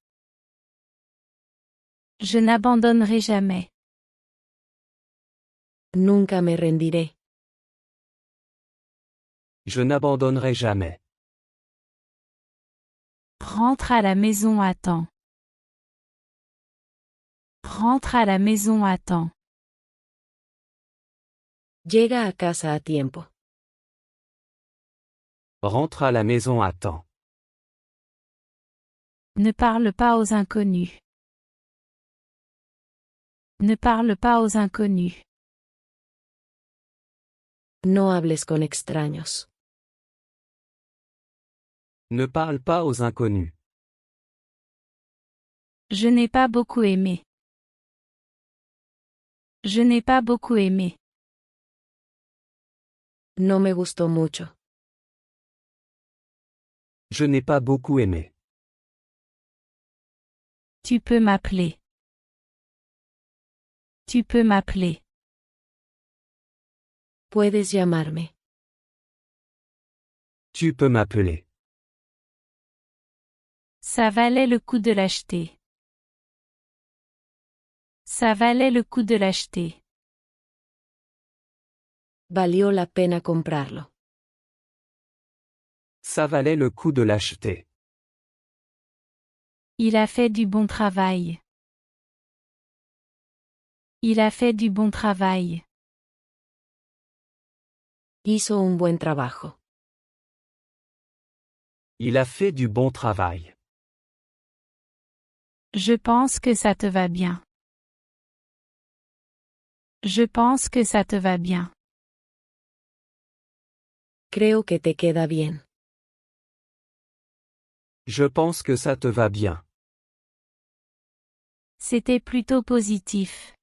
Je n'abandonnerai jamais. Nunca me rendiré. Je n'abandonnerai jamais. Rentre à la maison à temps. Rentre à la maison à temps. Llega a casa a tiempo. Rentre à la maison à temps. Ne parle pas aux inconnus. Ne parle pas aux inconnus. No hables con extraños. Ne parle pas aux inconnus. Je n'ai pas beaucoup aimé. Je n'ai pas beaucoup aimé. No me gustó mucho. Je n'ai pas beaucoup aimé. Tu peux m'appeler. Tu peux m'appeler. Puedes llamarme. Tu peux m'appeler. Ça valait le coup de l'acheter. Ça valait le coup de l'acheter. Valió la pena comprarlo. Ça valait le coup de l'acheter. Il a fait du bon travail. Il a fait du bon travail. Hizo un buen trabajo. Il a fait du bon travail. Je pense que ça te va bien. Je pense que ça te va bien. Creo que te queda bien. Je pense que ça te va bien. C'était plutôt positif.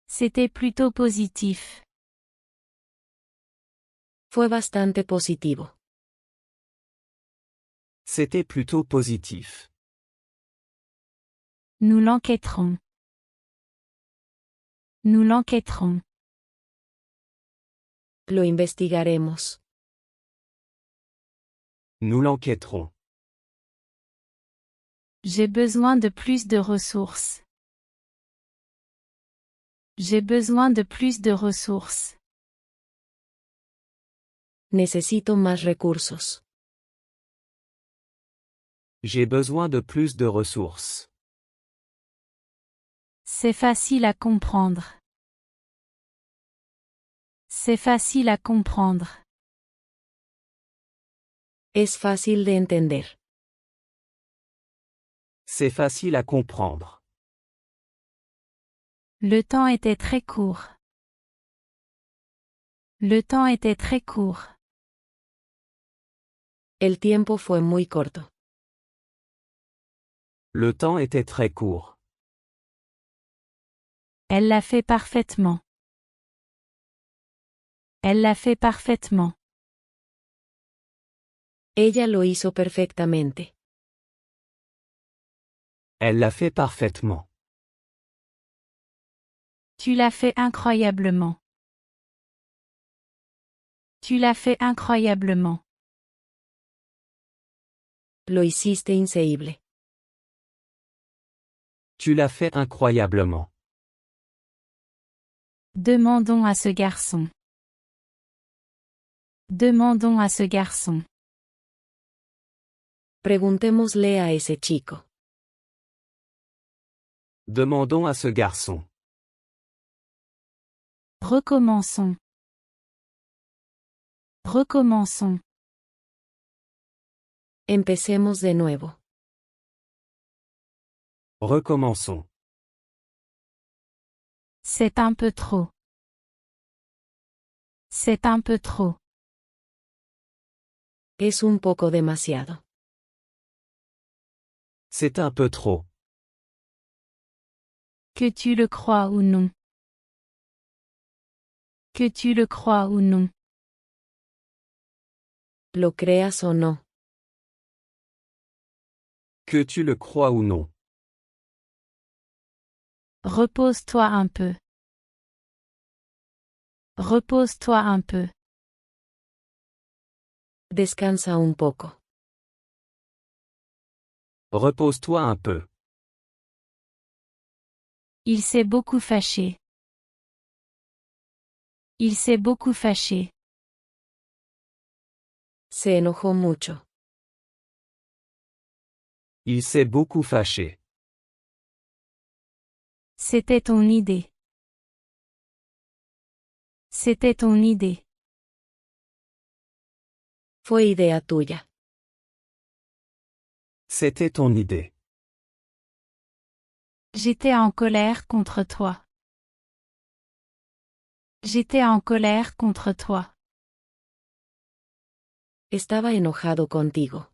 C'était plutôt positif. Fue bastante positivo. C'était plutôt positif. Nous l'enquêterons. Nous l'enquêterons. Lo investigaremos. Nous l'enquêterons. J'ai besoin de plus de ressources. J'ai besoin de plus de ressources. Necesito más recursos. J'ai besoin de plus de ressources. C'est facile à comprendre. C'est facile à comprendre. Es fácil de entender. C'est facile à comprendre. Le temps était très court. Le temps était très court. El tiempo fue muy corto. Le temps était très court. Elle l'a fait parfaitement. Elle l'a fait parfaitement. Ella lo hizo perfectamente. Elle l'a fait parfaitement. Tu l'as fait incroyablement. Tu l'as fait incroyablement. Lo hiciste increíble. Tu l'as fait incroyablement. Demandons à ce garçon. Demandons à ce garçon. Preguntémosle a ese chico. Demandons à ce garçon. Recommençons. Recommençons. Empecemos de nuevo. Recommençons. C'est un peu trop. C'est un peu trop. Es un poco demasiado. C'est un peu trop. Que tu le crois ou non. Que tu le crois ou non. Lo creas o no. Que tu le crois ou non. Repose-toi un peu. Repose-toi un peu. Descansa un poco. Repose-toi un peu. Il s'est beaucoup fâché. Il s'est beaucoup fâché. Se enojó mucho. Il s'est beaucoup fâché. C'était ton idée. C'était ton idée. Fue idea tuya. C'était ton idée. J'étais en colère contre toi. J'étais en colère contre toi. Estaba enojado contigo.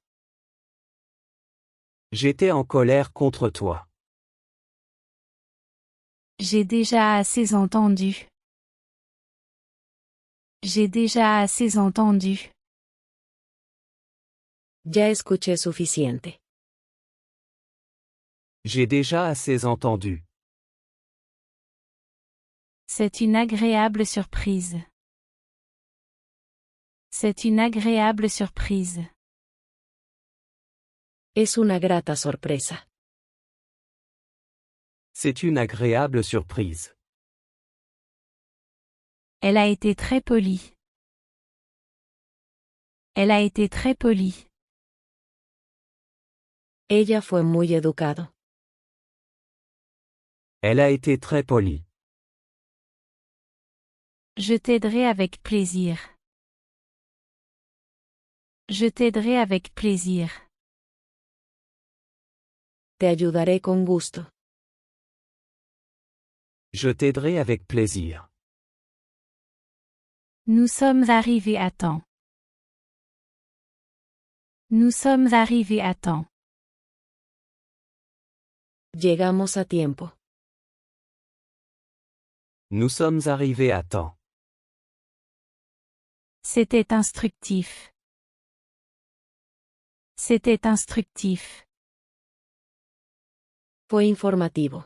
J'étais en colère contre toi. J'ai déjà assez entendu. J'ai déjà assez entendu. Ya escuché suficiente. J'ai déjà assez entendu. C'est une agréable surprise. C'est une agréable surprise. Es una grata sorpresa. C'est une agréable surprise. Elle a été très polie. Elle a été très polie. Ella fue muy educado. Elle a été très polie. Je t'aiderai avec plaisir. Je t'aiderai avec plaisir. Te ayudaré con gusto. Je t'aiderai avec plaisir. Nous sommes arrivés à temps. Nous sommes arrivés à temps. Llegamos a tiempo. Nous sommes arrivés à temps. C'était instructif. C'était instructif. Fue informativo.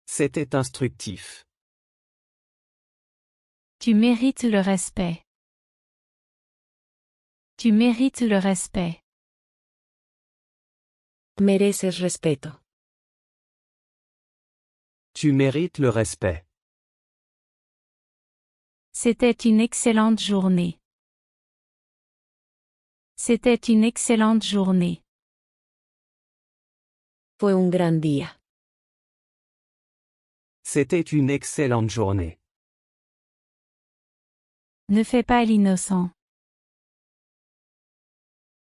C'était instructif. Tu mérites le respect. Tu mérites le respect. Mereces respeto. Tu mérites le respect. C'était une excellente journée. C'était une excellente journée. Fue un gran día. C'était une excellente journée. Ne fais pas l'innocent.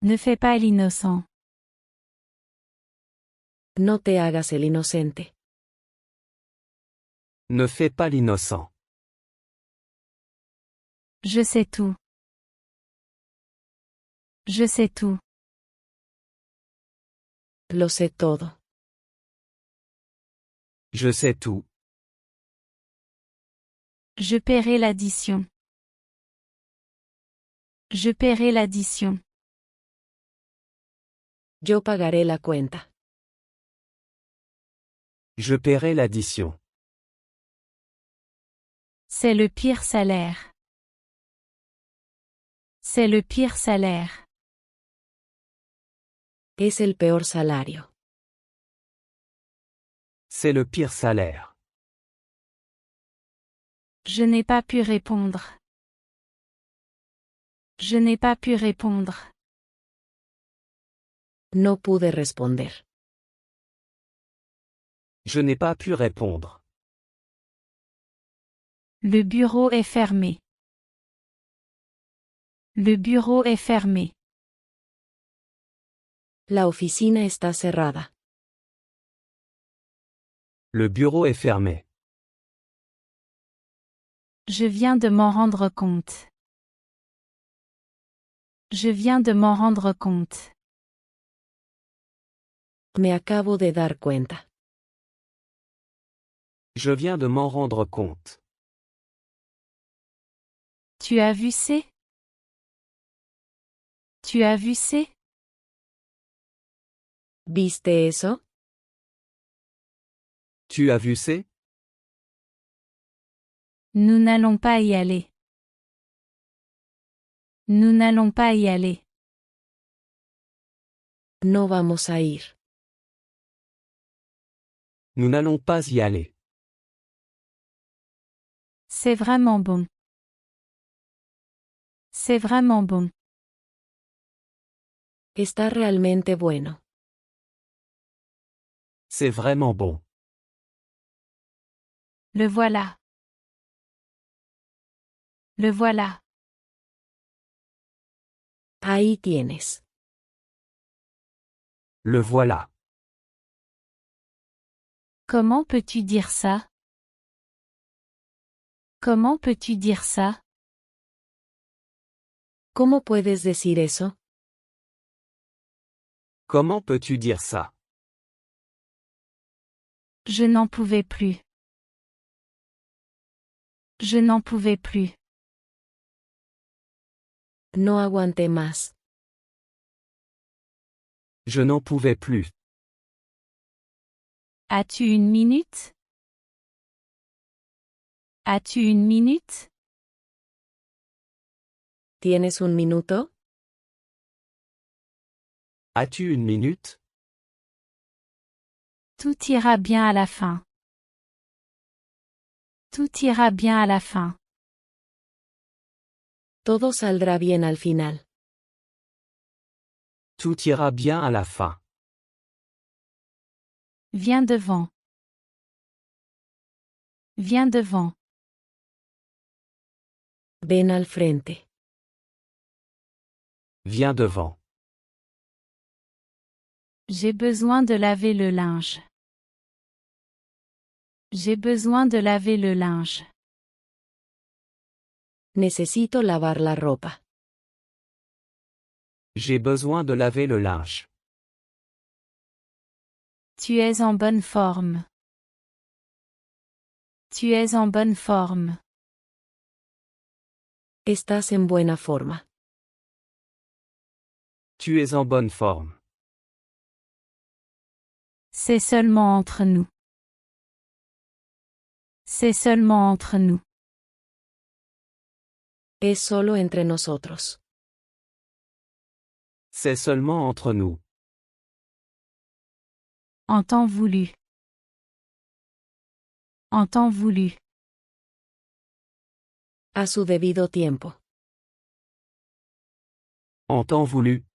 Ne fais pas l'innocent. No te hagas el inocente. Ne fais pas l'innocent. Je sais tout. Je sais tout. Lo sé todo. Je sais tout. Je paierai l'addition. Je paierai l'addition. Yo pagaré la cuenta. Je paierai l'addition. C'est le pire salaire. C'est le pire salaire. Es el peor salario. C'est le pire salaire. Je n'ai pas pu répondre. Je n'ai pas pu répondre. No pude responder. Je n'ai pas pu répondre. Le bureau est fermé. Le bureau est fermé. La oficina está cerrada. Le bureau est fermé. Je viens de m'en rendre compte. Je viens de m'en rendre compte. Me acabo de dar cuenta. Je viens de m'en rendre compte. Tu as vu c'est? Tu as vu c'est? ¿Viste eso? Tu as vu c'est? Nous n'allons pas y aller. Nous n'allons pas y aller. No vamos a ir. Nous n'allons pas y aller. C'est vraiment bon. C'est vraiment bon. Está realmente bueno. C'est vraiment bon. Le voilà. Le voilà. Ahí tienes. Le voilà. Comment peux-tu dire ça? Comment peux-tu dire ça? ¿Cómo puedes decir eso? Comment peux-tu dire ça? Je n'en pouvais plus. Je n'en pouvais plus. No aguanté más. Je n'en pouvais plus. As-tu une minute? As-tu une minute? ¿Tienes un minuto? As-tu une minute? Tout ira bien à la fin. Tout ira bien à la fin. Todo saldrá bien al final. Tout ira bien à la fin. Viens devant. Viens devant. Ven al frente. Viens devant. J'ai besoin de laver le linge. J'ai besoin de laver le linge. Necesito lavar la ropa. J'ai besoin de laver le linge. Tu es en bonne forme. Tu es en bonne forme. Estás en buena forma. Tu es en bonne forme. C'est seulement entre nous. C'est seulement entre nous. Es solo entre nosotros. C'est seulement entre nous. En temps voulu. En temps voulu. A su debido tiempo. En temps voulu,